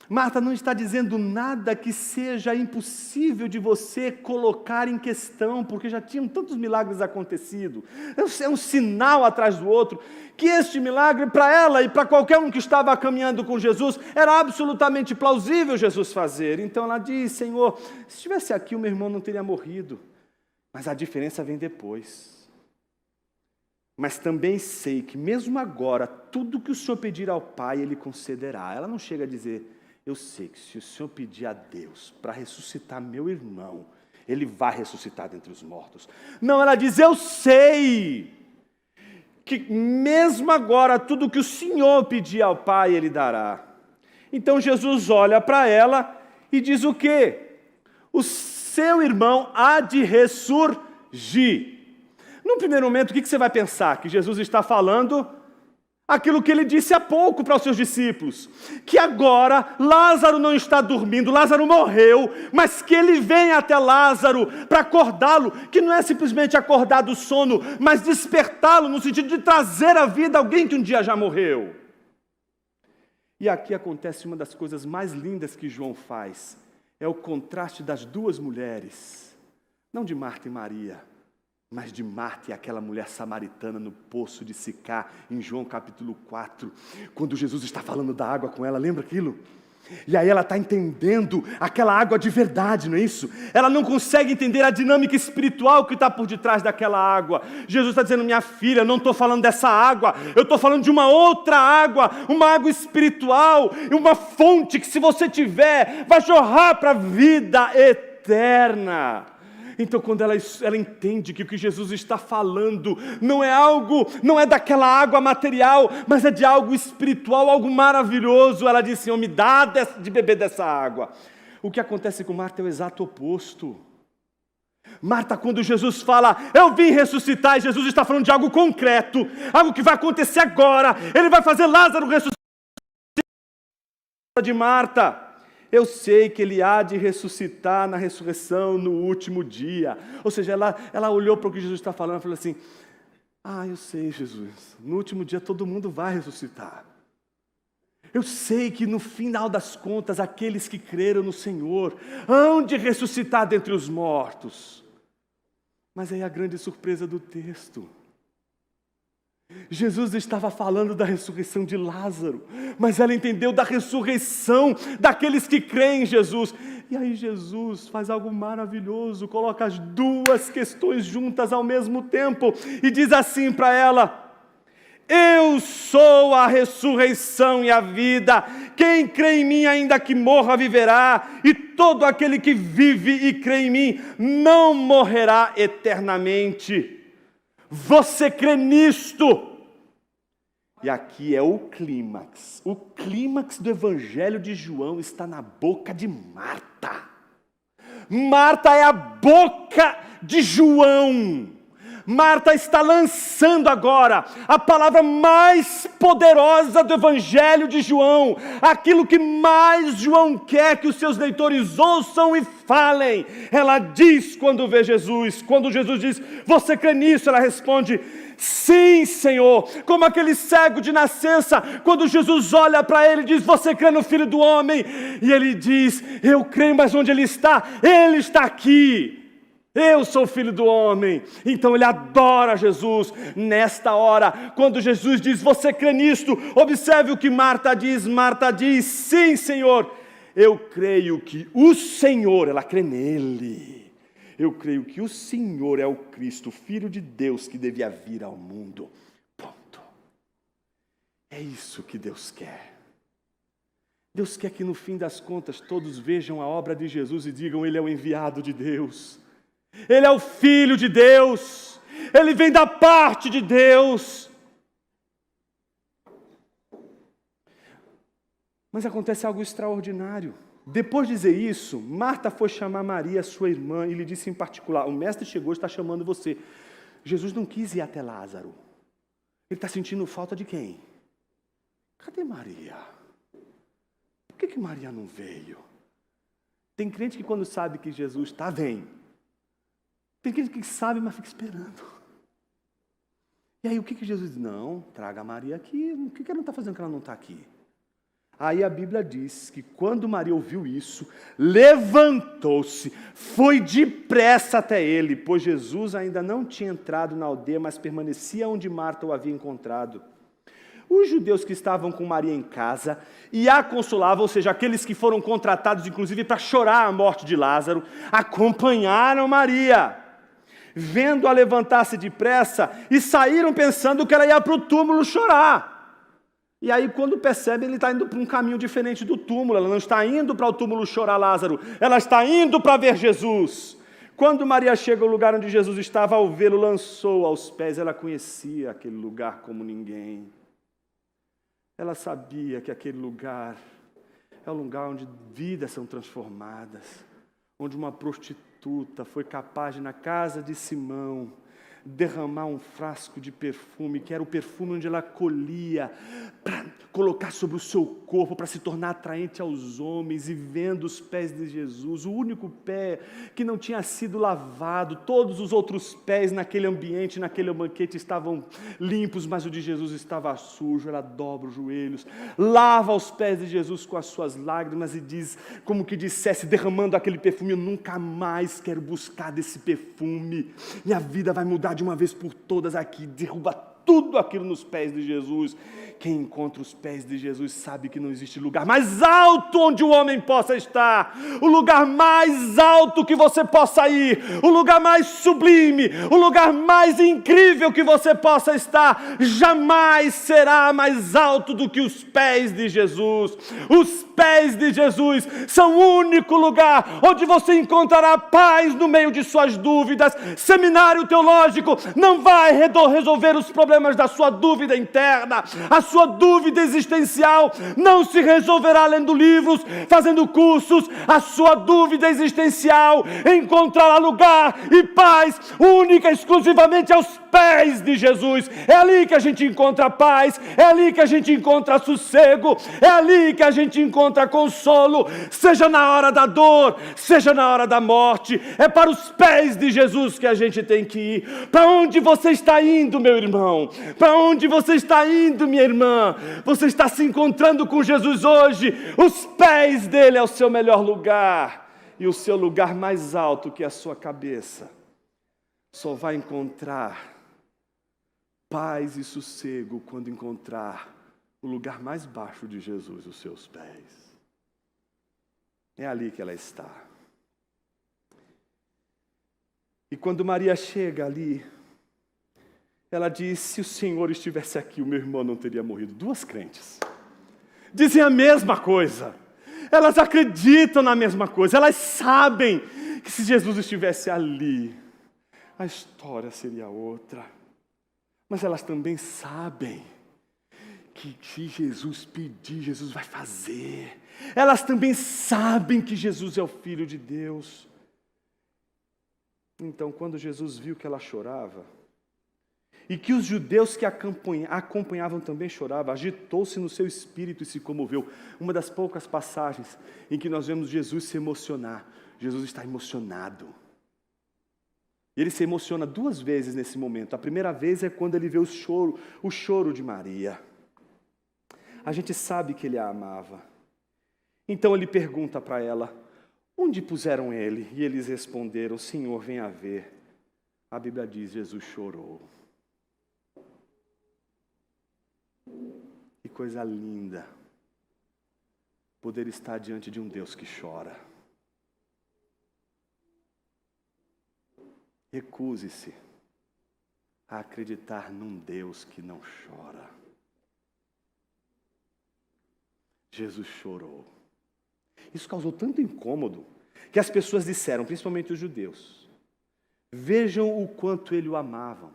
Marta não está dizendo nada que seja impossível de você colocar em questão, porque já tinham tantos milagres acontecido. É um sinal atrás do outro, que este milagre, para ela e para qualquer um que estava caminhando com Jesus, era absolutamente plausível Jesus fazer. Então ela diz: Senhor, se estivesse aqui, o meu irmão não teria morrido. Mas a diferença vem depois. Mas também sei que mesmo agora, tudo que o Senhor pedir ao Pai, Ele concederá. Ela não chega a dizer: eu sei que se o Senhor pedir a Deus para ressuscitar meu irmão, Ele vai ressuscitar dentre os mortos. Não, ela diz: eu sei que mesmo agora, tudo que o Senhor pedir ao Pai, Ele dará. Então Jesus olha para ela e diz o quê? O seu irmão há de ressurgir. No primeiro momento, o que você vai pensar? Que Jesus está falando aquilo que ele disse há pouco para os seus discípulos, que agora Lázaro não está dormindo, Lázaro morreu, mas que ele vem até Lázaro para acordá-lo, que não é simplesmente acordar do sono, mas despertá-lo no sentido de trazer à vida alguém que um dia já morreu. E aqui acontece uma das coisas mais lindas que João faz, é o contraste das duas mulheres, não de Marta e Maria, mas de Marta e aquela mulher samaritana no poço de Sicá, em João capítulo 4, quando Jesus está falando da água com ela, lembra aquilo? E aí ela está entendendo aquela água de verdade, não é isso? Ela não consegue entender a dinâmica espiritual que está por detrás daquela água. Jesus está dizendo: minha filha, eu não estou falando dessa água, eu estou falando de uma outra água, uma água espiritual, uma fonte que se você tiver, vai jorrar para a vida eterna. Então, quando ela entende que o que Jesus está falando não é daquela água material, mas é de algo espiritual, algo maravilhoso, ela diz: Senhor, me dá de beber dessa água. O que acontece com Marta é o exato oposto. Marta, quando Jesus fala, eu vim ressuscitar, e Jesus está falando de algo concreto, algo que vai acontecer agora, ele vai fazer Lázaro ressuscitar. De Marta: eu sei que ele há de ressuscitar na ressurreição no último dia. Ou seja, ela olhou para o que Jesus está falando e falou assim: eu sei, Jesus, no último dia todo mundo vai ressuscitar. Eu sei que no final das contas, aqueles que creram no Senhor hão de ressuscitar dentre os mortos. Mas aí a grande surpresa do texto: Jesus estava falando da ressurreição de Lázaro, mas ela entendeu da ressurreição daqueles que creem em Jesus. E aí Jesus faz algo maravilhoso, coloca as duas questões juntas ao mesmo tempo e diz assim para ela: eu sou a ressurreição e a vida, quem crê em mim ainda que morra viverá, e todo aquele que vive e crê em mim não morrerá eternamente. Você crê nisto? E aqui é o clímax. O clímax do Evangelho de João está na boca de Marta. Marta é a boca de João. Marta está lançando agora a palavra mais poderosa do Evangelho de João, aquilo que mais João quer que os seus leitores ouçam e falem. Ela diz quando vê Jesus, quando Jesus diz, você crê nisso? Ela responde, sim, Senhor. Como aquele cego de nascença, quando Jesus olha para ele e diz, você crê no Filho do Homem? E ele diz, eu creio, mas onde ele está? Ele está aqui. Eu sou o Filho do Homem. Então ele adora Jesus. Nesta hora, quando Jesus diz, você crê nisto? Observe o que Marta diz. Marta diz, sim, Senhor. Eu creio que o Senhor, ela crê nele. Eu creio que o Senhor é o Cristo, Filho de Deus, que devia vir ao mundo. Ponto. É isso que Deus quer. Deus quer que no fim das contas todos vejam a obra de Jesus e digam, ele é o enviado de Deus. Ele é o Filho de Deus, ele vem da parte de Deus. Mas acontece algo extraordinário. Depois de dizer isso, Marta foi chamar Maria, sua irmã, e lhe disse em particular, o mestre chegou e está chamando você. Jesus não quis ir até Lázaro. Ele está sentindo falta de quem? Cadê Maria? Por que Maria não veio? Tem crente que quando sabe que Jesus está, vem. Tem gente que sabe, mas fica esperando. E aí o que Jesus diz? Não, traga a Maria aqui. O que ela não está fazendo que ela não está aqui? Aí a Bíblia diz que quando Maria ouviu isso, levantou-se, foi depressa até ele, pois Jesus ainda não tinha entrado na aldeia, mas permanecia onde Marta o havia encontrado. Os judeus que estavam com Maria em casa e a consolavam, ou seja, aqueles que foram contratados inclusive para chorar a morte de Lázaro, acompanharam Maria, vendo-a levantar-se depressa, e saíram pensando que ela ia para o túmulo chorar. E aí, quando percebem, ele está indo para um caminho diferente do túmulo. Ela não está indo para o túmulo chorar Lázaro, ela está indo para ver Jesus. Quando Maria chega ao lugar onde Jesus estava, ao vê-lo, lançou aos pés. Ela conhecia aquele lugar como ninguém. Ela sabia que aquele lugar é o lugar onde vidas são transformadas, onde uma prostituta foi capaz de, na casa de Simão, derramar um frasco de perfume, que era o perfume onde ela colhia para colocar sobre o seu corpo, para se tornar atraente aos homens, e vendo os pés de Jesus, o único pé que não tinha sido lavado, todos os outros pés naquele ambiente, naquele banquete estavam limpos, mas o de Jesus estava sujo. Ela dobra os joelhos, lava os pés de Jesus com as suas lágrimas e diz, como que dissesse, derramando aquele perfume, eu nunca mais quero buscar desse perfume, minha vida vai mudar de uma vez por todas aqui. Derruba tudo aquilo nos pés de Jesus. Quem encontra os pés de Jesus sabe que não existe lugar mais alto onde o homem possa estar, o lugar mais alto que você possa ir, o lugar mais sublime, o lugar mais incrível que você possa estar, jamais será mais alto do que os pés de Jesus. Os pés de Jesus são o único lugar onde você encontrará paz no meio de suas dúvidas. Seminário teológico não vai resolver os problemas da sua dúvida interna. A sua dúvida existencial não se resolverá lendo livros, fazendo cursos. A sua dúvida existencial encontrará lugar e paz única, exclusivamente aos pés de Jesus. É ali que a gente encontra paz, é ali que a gente encontra sossego, é ali que a gente encontra consolo, seja na hora da dor, seja na hora da morte. É para os pés de Jesus que a gente tem que ir. Para onde você está indo, meu irmão? Para onde você está indo, minha irmã? Você está se encontrando com Jesus hoje? Os pés dele é o seu melhor lugar, e o seu lugar mais alto, que é a sua cabeça, só vai encontrar paz e sossego quando encontrar o lugar mais baixo de Jesus, os seus pés. É ali que ela está. E quando Maria chega ali, ela diz, se o Senhor estivesse aqui, o meu irmão não teria morrido. Duas crentes dizem a mesma coisa. Elas acreditam na mesma coisa. Elas sabem que se Jesus estivesse ali, a história seria outra. Mas elas também sabem que se Jesus pedir, Jesus vai fazer. Elas também sabem que Jesus é o Filho de Deus. Então, quando Jesus viu que ela chorava, e que os judeus que a acompanhavam também choravam, agitou-se no seu espírito e se comoveu. Uma das poucas passagens em que nós vemos Jesus se emocionar. Jesus está emocionado. Ele se emociona 2 vezes nesse momento. A primeira vez é quando ele vê o choro de Maria. A gente sabe que ele a amava. Então ele pergunta para ela, onde puseram ele? E eles responderam, Senhor, venha ver. A Bíblia diz, Jesus chorou. Que coisa linda poder estar diante de um Deus que chora. Recuse-se a acreditar num Deus que não chora. Jesus chorou. Isso causou tanto incômodo que as pessoas disseram, principalmente os judeus, vejam o quanto ele o amavam.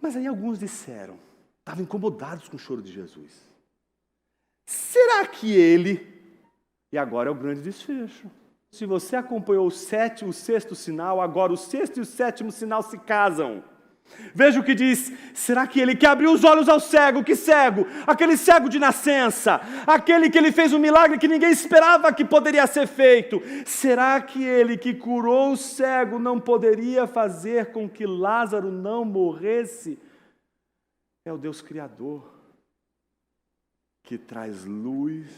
Mas aí alguns disseram, estavam incomodados com o choro de Jesus. Será que ele... E agora é o grande desfecho. Se você acompanhou o 6º sinal, agora o 6º e o 7º sinal se casam. Veja o que diz, será que ele que abriu os olhos ao cego, que cego? Aquele cego de nascença, aquele que ele fez um milagre que ninguém esperava que poderia ser feito. Será que ele que curou o cego não poderia fazer com que Lázaro não morresse? É o Deus Criador que traz luz,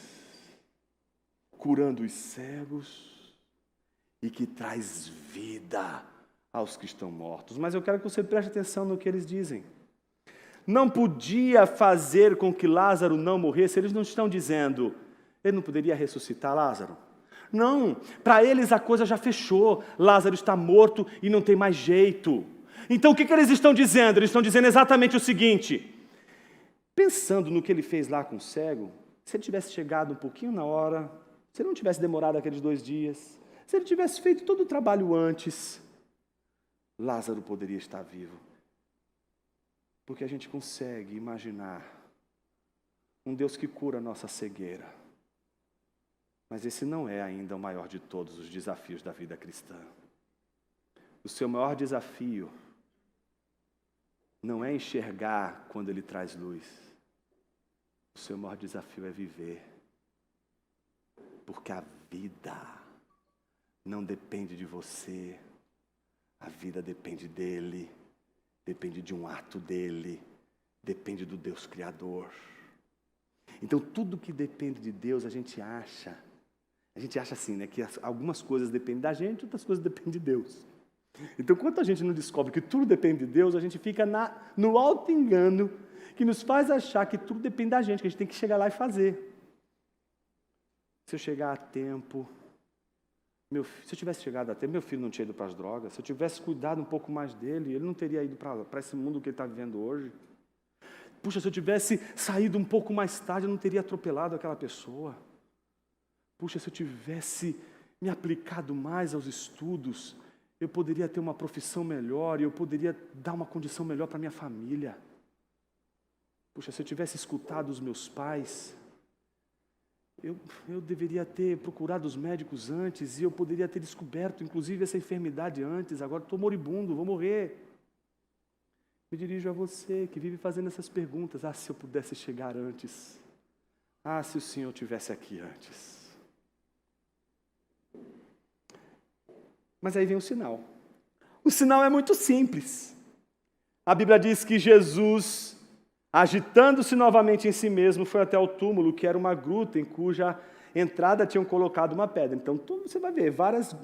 curando os cegos e que traz vida aos que estão mortos. Mas eu quero que você preste atenção no que eles dizem. Não podia fazer com que Lázaro não morresse. Eles não estão dizendo, ele não poderia ressuscitar Lázaro. Não, para eles a coisa já fechou. Lázaro está morto e não tem mais jeito. Então o que eles estão dizendo? Eles estão dizendo exatamente o seguinte. Pensando no que ele fez lá com o cego, se ele tivesse chegado um pouquinho na hora, se ele não tivesse demorado aqueles 2 dias, se ele tivesse feito todo o trabalho antes, Lázaro poderia estar vivo. Porque a gente consegue imaginar um Deus que cura a nossa cegueira. Mas esse não é ainda o maior de todos os desafios da vida cristã. O seu maior desafio não é enxergar quando ele traz luz. O seu maior desafio é viver. Porque a vida não depende de você. A vida depende dele, depende de um ato dele, depende do Deus Criador. Então, tudo que depende de Deus, a gente acha assim, né, que algumas coisas dependem da gente, outras coisas dependem de Deus. Então, quando a gente não descobre que tudo depende de Deus, a gente fica no auto-engano que nos faz achar que tudo depende da gente, que a gente tem que chegar lá e fazer. Se eu chegar a tempo... Se eu tivesse chegado até, meu filho não tinha ido para as drogas. Se eu tivesse cuidado um pouco mais dele, ele não teria ido para esse mundo que ele está vivendo hoje. Puxa, se eu tivesse saído um pouco mais tarde, eu não teria atropelado aquela pessoa. Puxa, se eu tivesse me aplicado mais aos estudos, eu poderia ter uma profissão melhor e eu poderia dar uma condição melhor para minha família. Puxa, se eu tivesse escutado os meus pais... Eu deveria ter procurado os médicos antes e eu poderia ter descoberto, inclusive, essa enfermidade antes. Agora estou moribundo, vou morrer. Me dirijo a você que vive fazendo essas perguntas. Se eu pudesse chegar antes. Se o Senhor estivesse aqui antes. Mas aí vem o sinal. O sinal é muito simples. A Bíblia diz que Jesus... agitando-se novamente em si mesmo, foi até o túmulo, que era uma gruta em cuja entrada tinham colocado uma pedra. Então, você vai ver, várias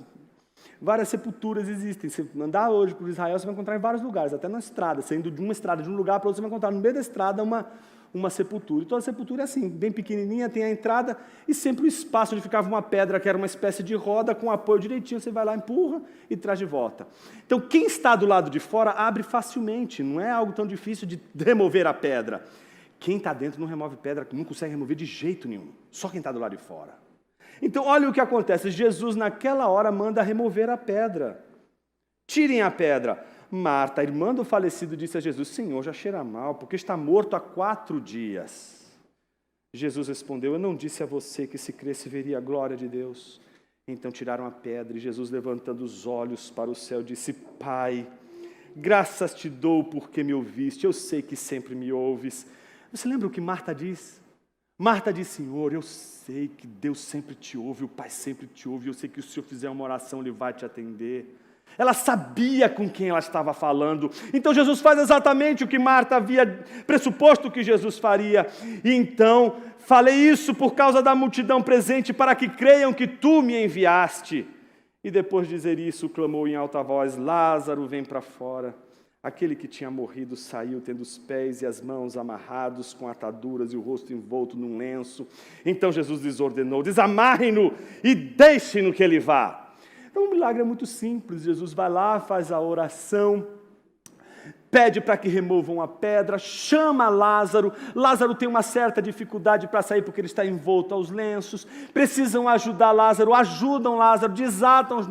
sepulturas existem. Se andar hoje por Israel, você vai encontrar em vários lugares, até na estrada. Saindo de uma estrada, de um lugar para outro, você vai encontrar no meio da estrada uma sepultura. E toda sepultura é assim, bem pequenininha, tem a entrada e sempre o espaço onde ficava uma pedra, que era uma espécie de roda, com apoio direitinho, você vai lá, empurra e traz de volta. Então, quem está do lado de fora abre facilmente, não é algo tão difícil de remover a pedra. Quem está dentro não remove pedra, não consegue remover de jeito nenhum, só quem está do lado de fora. Então, olha o que acontece, Jesus naquela hora manda remover a pedra. Tirem a pedra. Marta, irmã do falecido, disse a Jesus, Senhor, já cheira mal, porque está morto há 4 dias. Jesus respondeu, eu não disse a você que se cresce veria a glória de Deus. Então tiraram a pedra e Jesus, levantando os olhos para o céu, disse: Pai, graças te dou porque me ouviste, eu sei que sempre me ouves. Você lembra o que Marta diz? Marta diz: Senhor, eu sei que Deus sempre te ouve, o Pai sempre te ouve, eu sei que se o Senhor fizer uma oração, Ele vai te atender. Ela sabia com quem ela estava falando. Então Jesus faz exatamente o que Marta havia pressuposto que Jesus faria. E então, falei isso por causa da multidão presente, para que creiam que tu me enviaste. E depois de dizer isso, clamou em alta voz: Lázaro, vem para fora. Aquele que tinha morrido saiu, tendo os pés e as mãos amarrados com ataduras e o rosto envolto num lenço. Então Jesus lhes ordenou: desamarrem-no e deixem-no que ele vá. Então o milagre é muito simples. Jesus vai lá, faz a oração, pede para que removam a pedra, chama Lázaro. Lázaro tem uma certa dificuldade para sair porque ele está envolto aos lenços. Precisam ajudar Lázaro, ajudam Lázaro, desatam os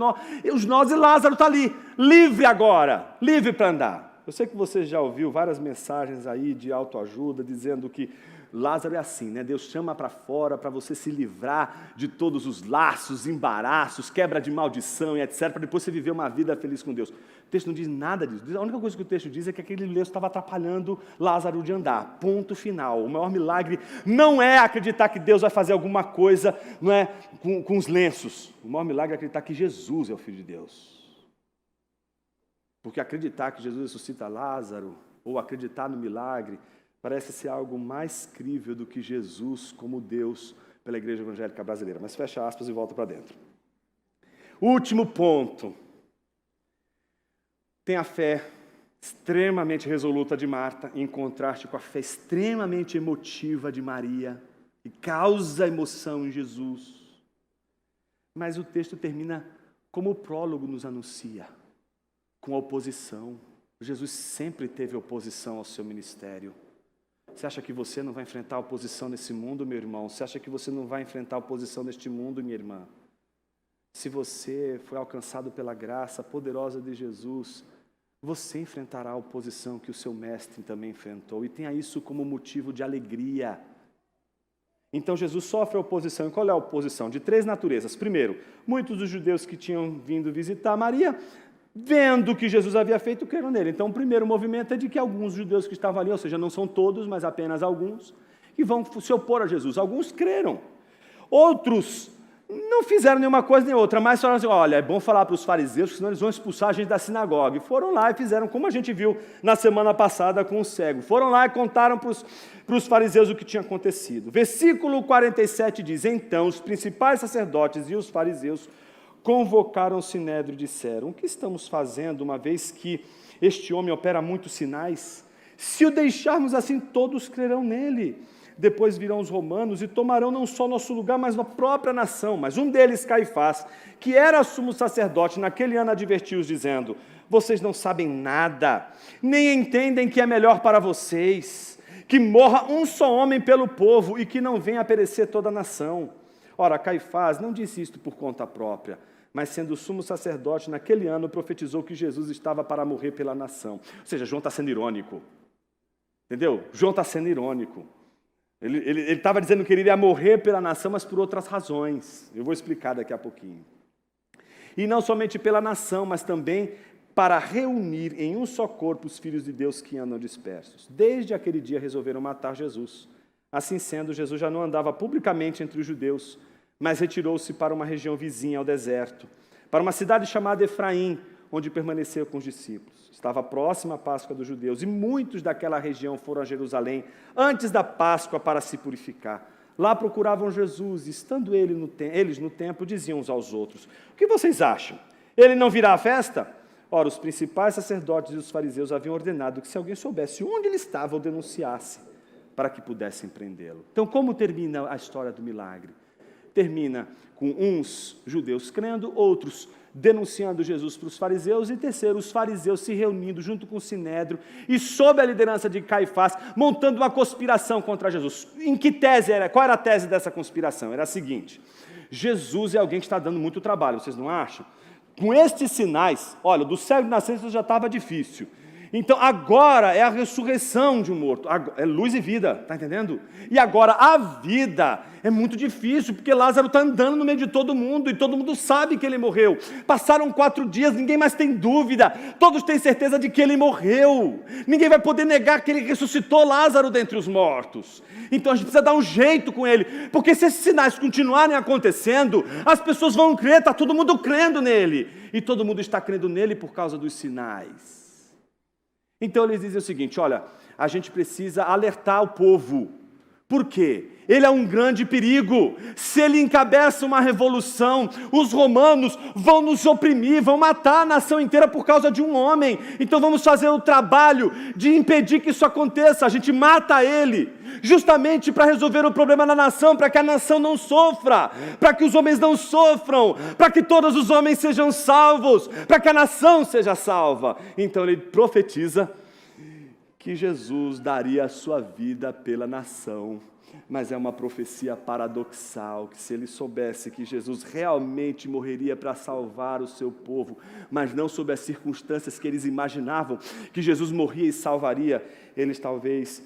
nós e Lázaro está ali, livre agora, livre para andar. Eu sei que você já ouviu várias mensagens aí de autoajuda dizendo que Lázaro é assim, né? Deus chama para fora para você se livrar de todos os laços, embaraços, quebra de maldição e etc, para depois você viver uma vida feliz com Deus. O texto não diz nada disso. A única coisa que o texto diz é que aquele lenço estava atrapalhando Lázaro de andar. Ponto final. O maior milagre não é acreditar que Deus vai fazer alguma coisa, não é, com os lenços. O maior milagre é acreditar que Jesus é o Filho de Deus. Porque acreditar que Jesus ressuscita Lázaro, ou acreditar no milagre, parece ser algo mais crível do que Jesus como Deus pela igreja evangélica brasileira. Mas fecha aspas e volta para dentro. Último ponto. Tem a fé extremamente resoluta de Marta, em contraste com a fé extremamente emotiva de Maria, que causa emoção em Jesus. Mas o texto termina como o prólogo nos anuncia, com oposição. Jesus sempre teve oposição ao seu ministério. Você acha que você não vai enfrentar oposição nesse mundo, meu irmão? Você acha que você não vai enfrentar oposição neste mundo, minha irmã? Se você foi alcançado pela graça poderosa de Jesus, você enfrentará a oposição que o seu mestre também enfrentou. E tenha isso como motivo de alegria. Então Jesus sofre a oposição. E qual é a oposição? De três naturezas. Primeiro, muitos dos judeus que tinham vindo visitar Maria, vendo o que Jesus havia feito, creram nele. Então, o primeiro movimento é de que alguns judeus que estavam ali, ou seja, não são todos, mas apenas alguns, que vão se opor a Jesus. Alguns creram. Outros não fizeram nenhuma coisa nem outra, mas falaram assim: olha, é bom falar para os fariseus, senão eles vão expulsar a gente da sinagoga. E foram lá e fizeram como a gente viu na semana passada com o cego. Foram lá e contaram para os fariseus o que tinha acontecido. Versículo 47 diz: então os principais sacerdotes e os fariseus convocaram o sinédrio e disseram: o que estamos fazendo, uma vez que este homem opera muitos sinais? Se o deixarmos assim, todos crerão nele. Depois virão os romanos e tomarão não só nosso lugar, mas a própria nação. Mas um deles, Caifás, que era sumo sacerdote, naquele ano advertiu-os, dizendo: vocês não sabem nada, nem entendem que é melhor para vocês que morra um só homem pelo povo e que não venha a perecer toda a nação. Ora, Caifás não disse isto por conta própria, mas sendo sumo sacerdote, naquele ano profetizou que Jesus estava para morrer pela nação. Ou seja, João está sendo irônico. Entendeu? João está sendo irônico. Ele estava dizendo que ele iria morrer pela nação, mas por outras razões. Eu vou explicar daqui a pouquinho. E não somente pela nação, mas também para reunir em um só corpo os filhos de Deus que andam dispersos. Desde aquele dia resolveram matar Jesus. Assim sendo, Jesus já não andava publicamente entre os judeus, mas retirou-se para uma região vizinha ao deserto, para uma cidade chamada Efraim, onde permaneceu com os discípulos. Estava próxima a Páscoa dos judeus, e muitos daquela região foram a Jerusalém antes da Páscoa para se purificar. Lá procuravam Jesus, e estando eles no templo, diziam uns aos outros: o que vocês acham? Ele não virá à festa? Ora, os principais sacerdotes e os fariseus haviam ordenado que, se alguém soubesse onde ele estava, o denunciasse, para que pudessem prendê-lo. Então, como termina a história do milagre? Termina com uns judeus crendo, outros denunciando Jesus para os fariseus, e terceiro, os fariseus se reunindo junto com o sinédrio e sob a liderança de Caifás, montando uma conspiração contra Jesus. Em que tese era? Qual era a tese dessa conspiração? Era a seguinte: Jesus é alguém que está dando muito trabalho, vocês não acham? Com estes sinais, olha, do cego de nascença já estava difícil. Então agora é a ressurreição de um morto, é luz e vida, está entendendo? E agora a vida é muito difícil, porque Lázaro está andando no meio de todo mundo, e todo mundo sabe que ele morreu. Passaram 4 dias, ninguém mais tem dúvida, todos têm certeza de que ele morreu. Ninguém vai poder negar que ele ressuscitou Lázaro dentre os mortos. Então a gente precisa dar um jeito com ele, porque se esses sinais continuarem acontecendo, as pessoas vão crer, está todo mundo crendo nele, e todo mundo está crendo nele por causa dos sinais. Então eles dizem o seguinte: olha, a gente precisa alertar o povo. Por quê? Ele é um grande perigo. Se ele encabeça uma revolução, os romanos vão nos oprimir, vão matar a nação inteira por causa de um homem. Então vamos fazer o trabalho de impedir que isso aconteça. A gente mata ele, justamente para resolver o problema da nação, para que a nação não sofra, para que os homens não sofram, para que todos os homens sejam salvos, para que a nação seja salva. Então ele profetiza que Jesus daria a sua vida pela nação. Mas é uma profecia paradoxal, que se ele soubesse que Jesus realmente morreria para salvar o seu povo, mas não sob as circunstâncias que eles imaginavam que Jesus morria e salvaria, eles talvez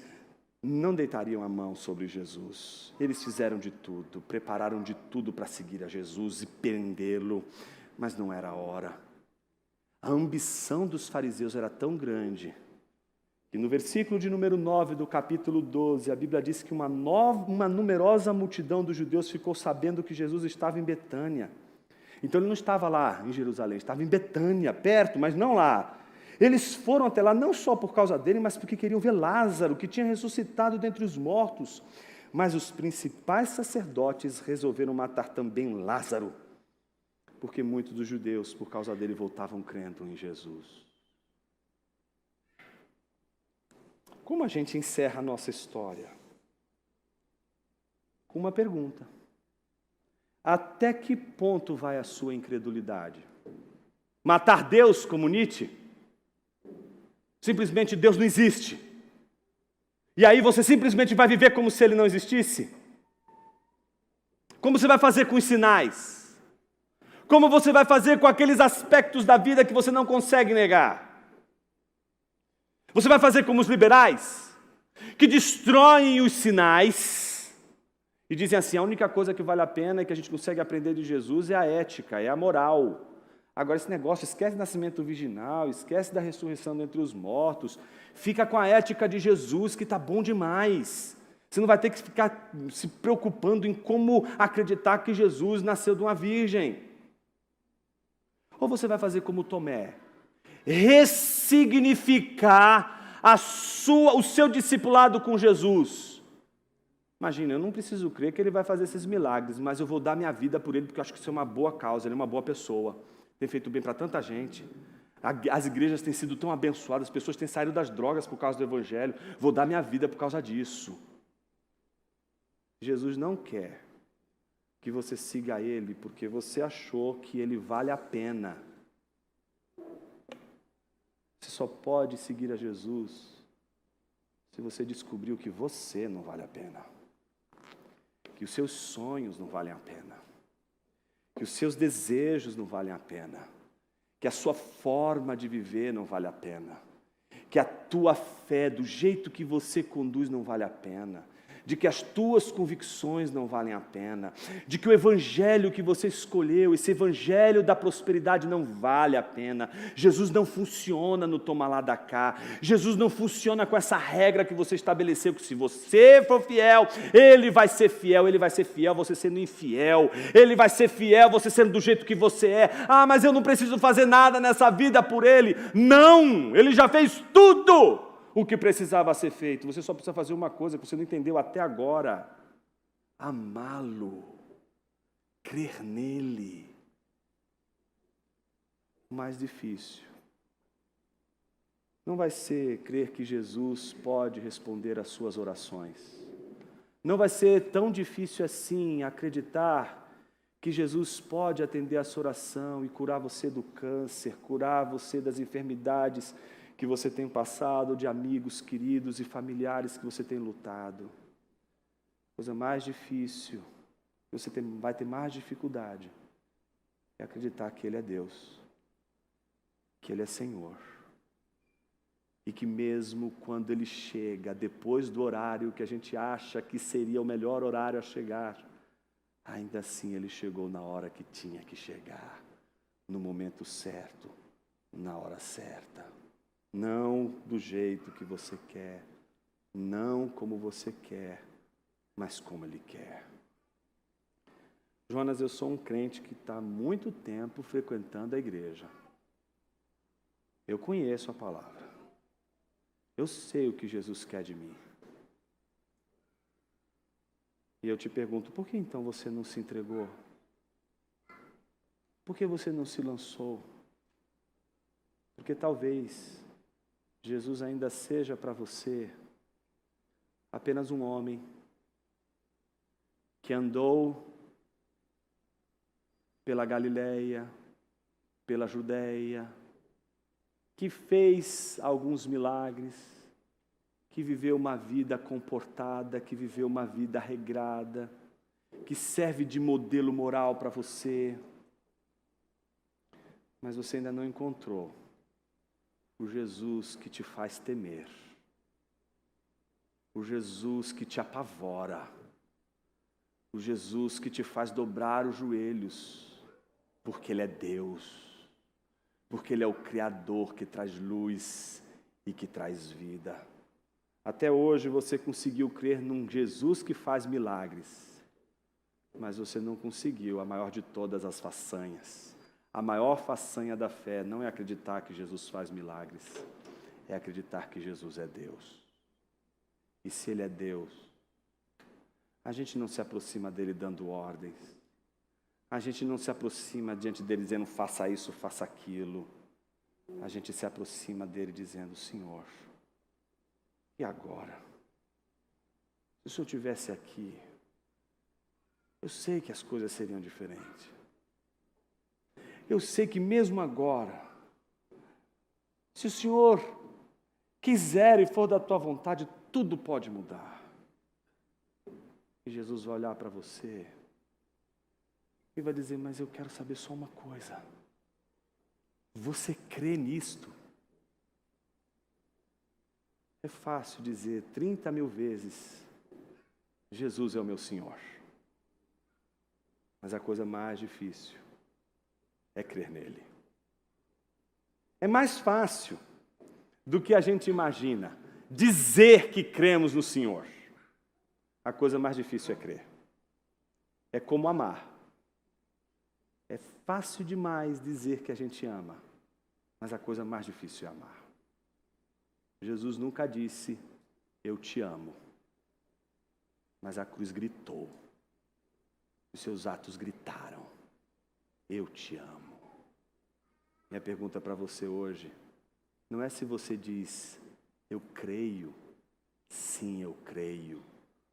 não deitariam a mão sobre Jesus. Eles fizeram de tudo, prepararam de tudo para seguir a Jesus e prendê-lo, mas não era a hora. A ambição dos fariseus era tão grande, e no versículo de número 9 do capítulo 12, a Bíblia diz que uma numerosa multidão dos judeus ficou sabendo que Jesus estava em Betânia. Então ele não estava lá em Jerusalém, estava em Betânia, perto, mas não lá. Eles foram até lá não só por causa dele, mas porque queriam ver Lázaro, que tinha ressuscitado dentre os mortos. Mas os principais sacerdotes resolveram matar também Lázaro, porque muitos dos judeus, por causa dele, voltavam crendo em Jesus. Como a gente encerra a nossa história? Com uma pergunta: até que ponto vai a sua incredulidade? Matar Deus como Nietzsche? Simplesmente Deus não existe. E aí você simplesmente vai viver como se ele não existisse? Como você vai fazer com os sinais? Como você vai fazer com aqueles aspectos da vida que você não consegue negar? Você vai fazer como os liberais, que destroem os sinais e dizem assim: a única coisa que vale a pena e que a gente consegue aprender de Jesus é a ética, é a moral. Agora esse negócio, esquece do nascimento virginal, esquece da ressurreição dentre os mortos, fica com a ética de Jesus, que está bom demais. Você não vai ter que ficar se preocupando em como acreditar que Jesus nasceu de uma virgem. Ou você vai fazer como Tomé, ressignificar o seu discipulado com Jesus. Imagina, eu não preciso crer que ele vai fazer esses milagres, mas eu vou dar minha vida por ele, porque eu acho que isso é uma boa causa, ele é uma boa pessoa, tem feito bem para tanta gente. As igrejas têm sido tão abençoadas, as pessoas têm saído das drogas por causa do Evangelho, vou dar minha vida por causa disso. Jesus não quer que você siga ele porque você achou que ele vale a pena. Você só pode seguir a Jesus se você descobriu que você não vale a pena, que os seus sonhos não valem a pena, que os seus desejos não valem a pena, que a sua forma de viver não vale a pena, que a tua fé, do jeito que você conduz, não vale a pena, de que as tuas convicções não valem a pena, de que o evangelho que você escolheu, esse evangelho da prosperidade não vale a pena. Jesus não funciona no toma lá da cá, Jesus não funciona com essa regra que você estabeleceu, que se você for fiel, ele vai ser fiel você sendo infiel, ele vai ser fiel você sendo do jeito que você é. Ah, mas eu não preciso fazer nada nessa vida por ele. Não, ele já fez tudo o que precisava ser feito. Você só precisa fazer uma coisa que você não entendeu até agora: amá-lo, crer nele. O mais difícil não vai ser crer que Jesus pode responder às suas orações. Não vai ser tão difícil assim acreditar que Jesus pode atender a sua oração e curar você do câncer, curar você das enfermidades que você tem passado, de amigos queridos e familiares que você tem lutado. A coisa mais difícil, que você vai ter mais dificuldade, é acreditar que Ele é Deus, que Ele é Senhor, E que mesmo quando Ele chega, depois do horário que a gente acha que seria o melhor horário a chegar, ainda assim Ele chegou na hora que tinha que chegar, no momento certo, na hora certa. Não do jeito que você quer, não como você quer, mas como Ele quer. Jonas, eu sou um crente que está há muito tempo frequentando a igreja. Eu conheço a palavra. Eu sei o que Jesus quer de mim. E eu te pergunto, por que então você não se entregou? Por que você não se lançou? Porque talvez Jesus ainda seja para você apenas um homem que andou pela Galileia, pela Judeia, que fez alguns milagres, que viveu uma vida comportada, que viveu uma vida regrada, que serve de modelo moral para você, mas você ainda não encontrou o Jesus que te faz temer, o Jesus que te apavora, o Jesus que te faz dobrar os joelhos, porque Ele é Deus. Porque Ele é o Criador que traz luz e que traz vida. Até hoje você conseguiu crer num Jesus que faz milagres, mas você não conseguiu a maior de todas as façanhas. A maior façanha da fé não é acreditar que Jesus faz milagres, é acreditar que Jesus é Deus. E se Ele é Deus, a gente não se aproxima dEle dando ordens. A gente não se aproxima diante dEle dizendo, faça isso, faça aquilo. A gente se aproxima dEle dizendo, Senhor, e agora? Se o Senhor estivesse aqui, eu sei que as coisas seriam diferentes. Eu sei que mesmo agora, se o Senhor quiser e for da tua vontade, tudo pode mudar. E Jesus vai olhar para você e vai dizer, mas eu quero saber só uma coisa. Você crê nisto? É fácil dizer 30 mil vezes, Jesus é o meu Senhor. Mas a coisa mais difícil é crer nele. É mais fácil do que a gente imagina dizer que cremos no Senhor. A coisa mais difícil é crer. É como amar. É fácil demais dizer que a gente ama, mas a coisa mais difícil é amar. Jesus nunca disse, eu te amo, mas a cruz gritou. Os seus atos gritaram, eu te amo. Minha pergunta para você hoje, não é se você diz, eu creio, sim, eu creio.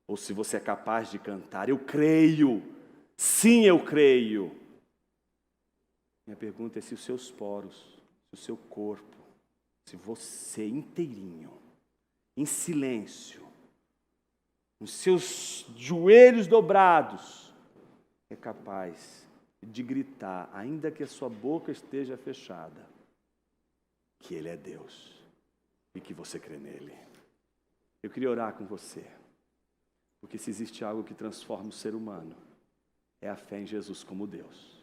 Ou se você é capaz de cantar, eu creio, sim, eu creio. Minha pergunta é se os seus poros, se o seu corpo, se você inteirinho, em silêncio, os seus joelhos dobrados, é capaz de gritar, ainda que a sua boca esteja fechada, que Ele é Deus e que você crê nele. Eu queria orar com você, porque se existe algo que transforma o ser humano, é a fé em Jesus como Deus.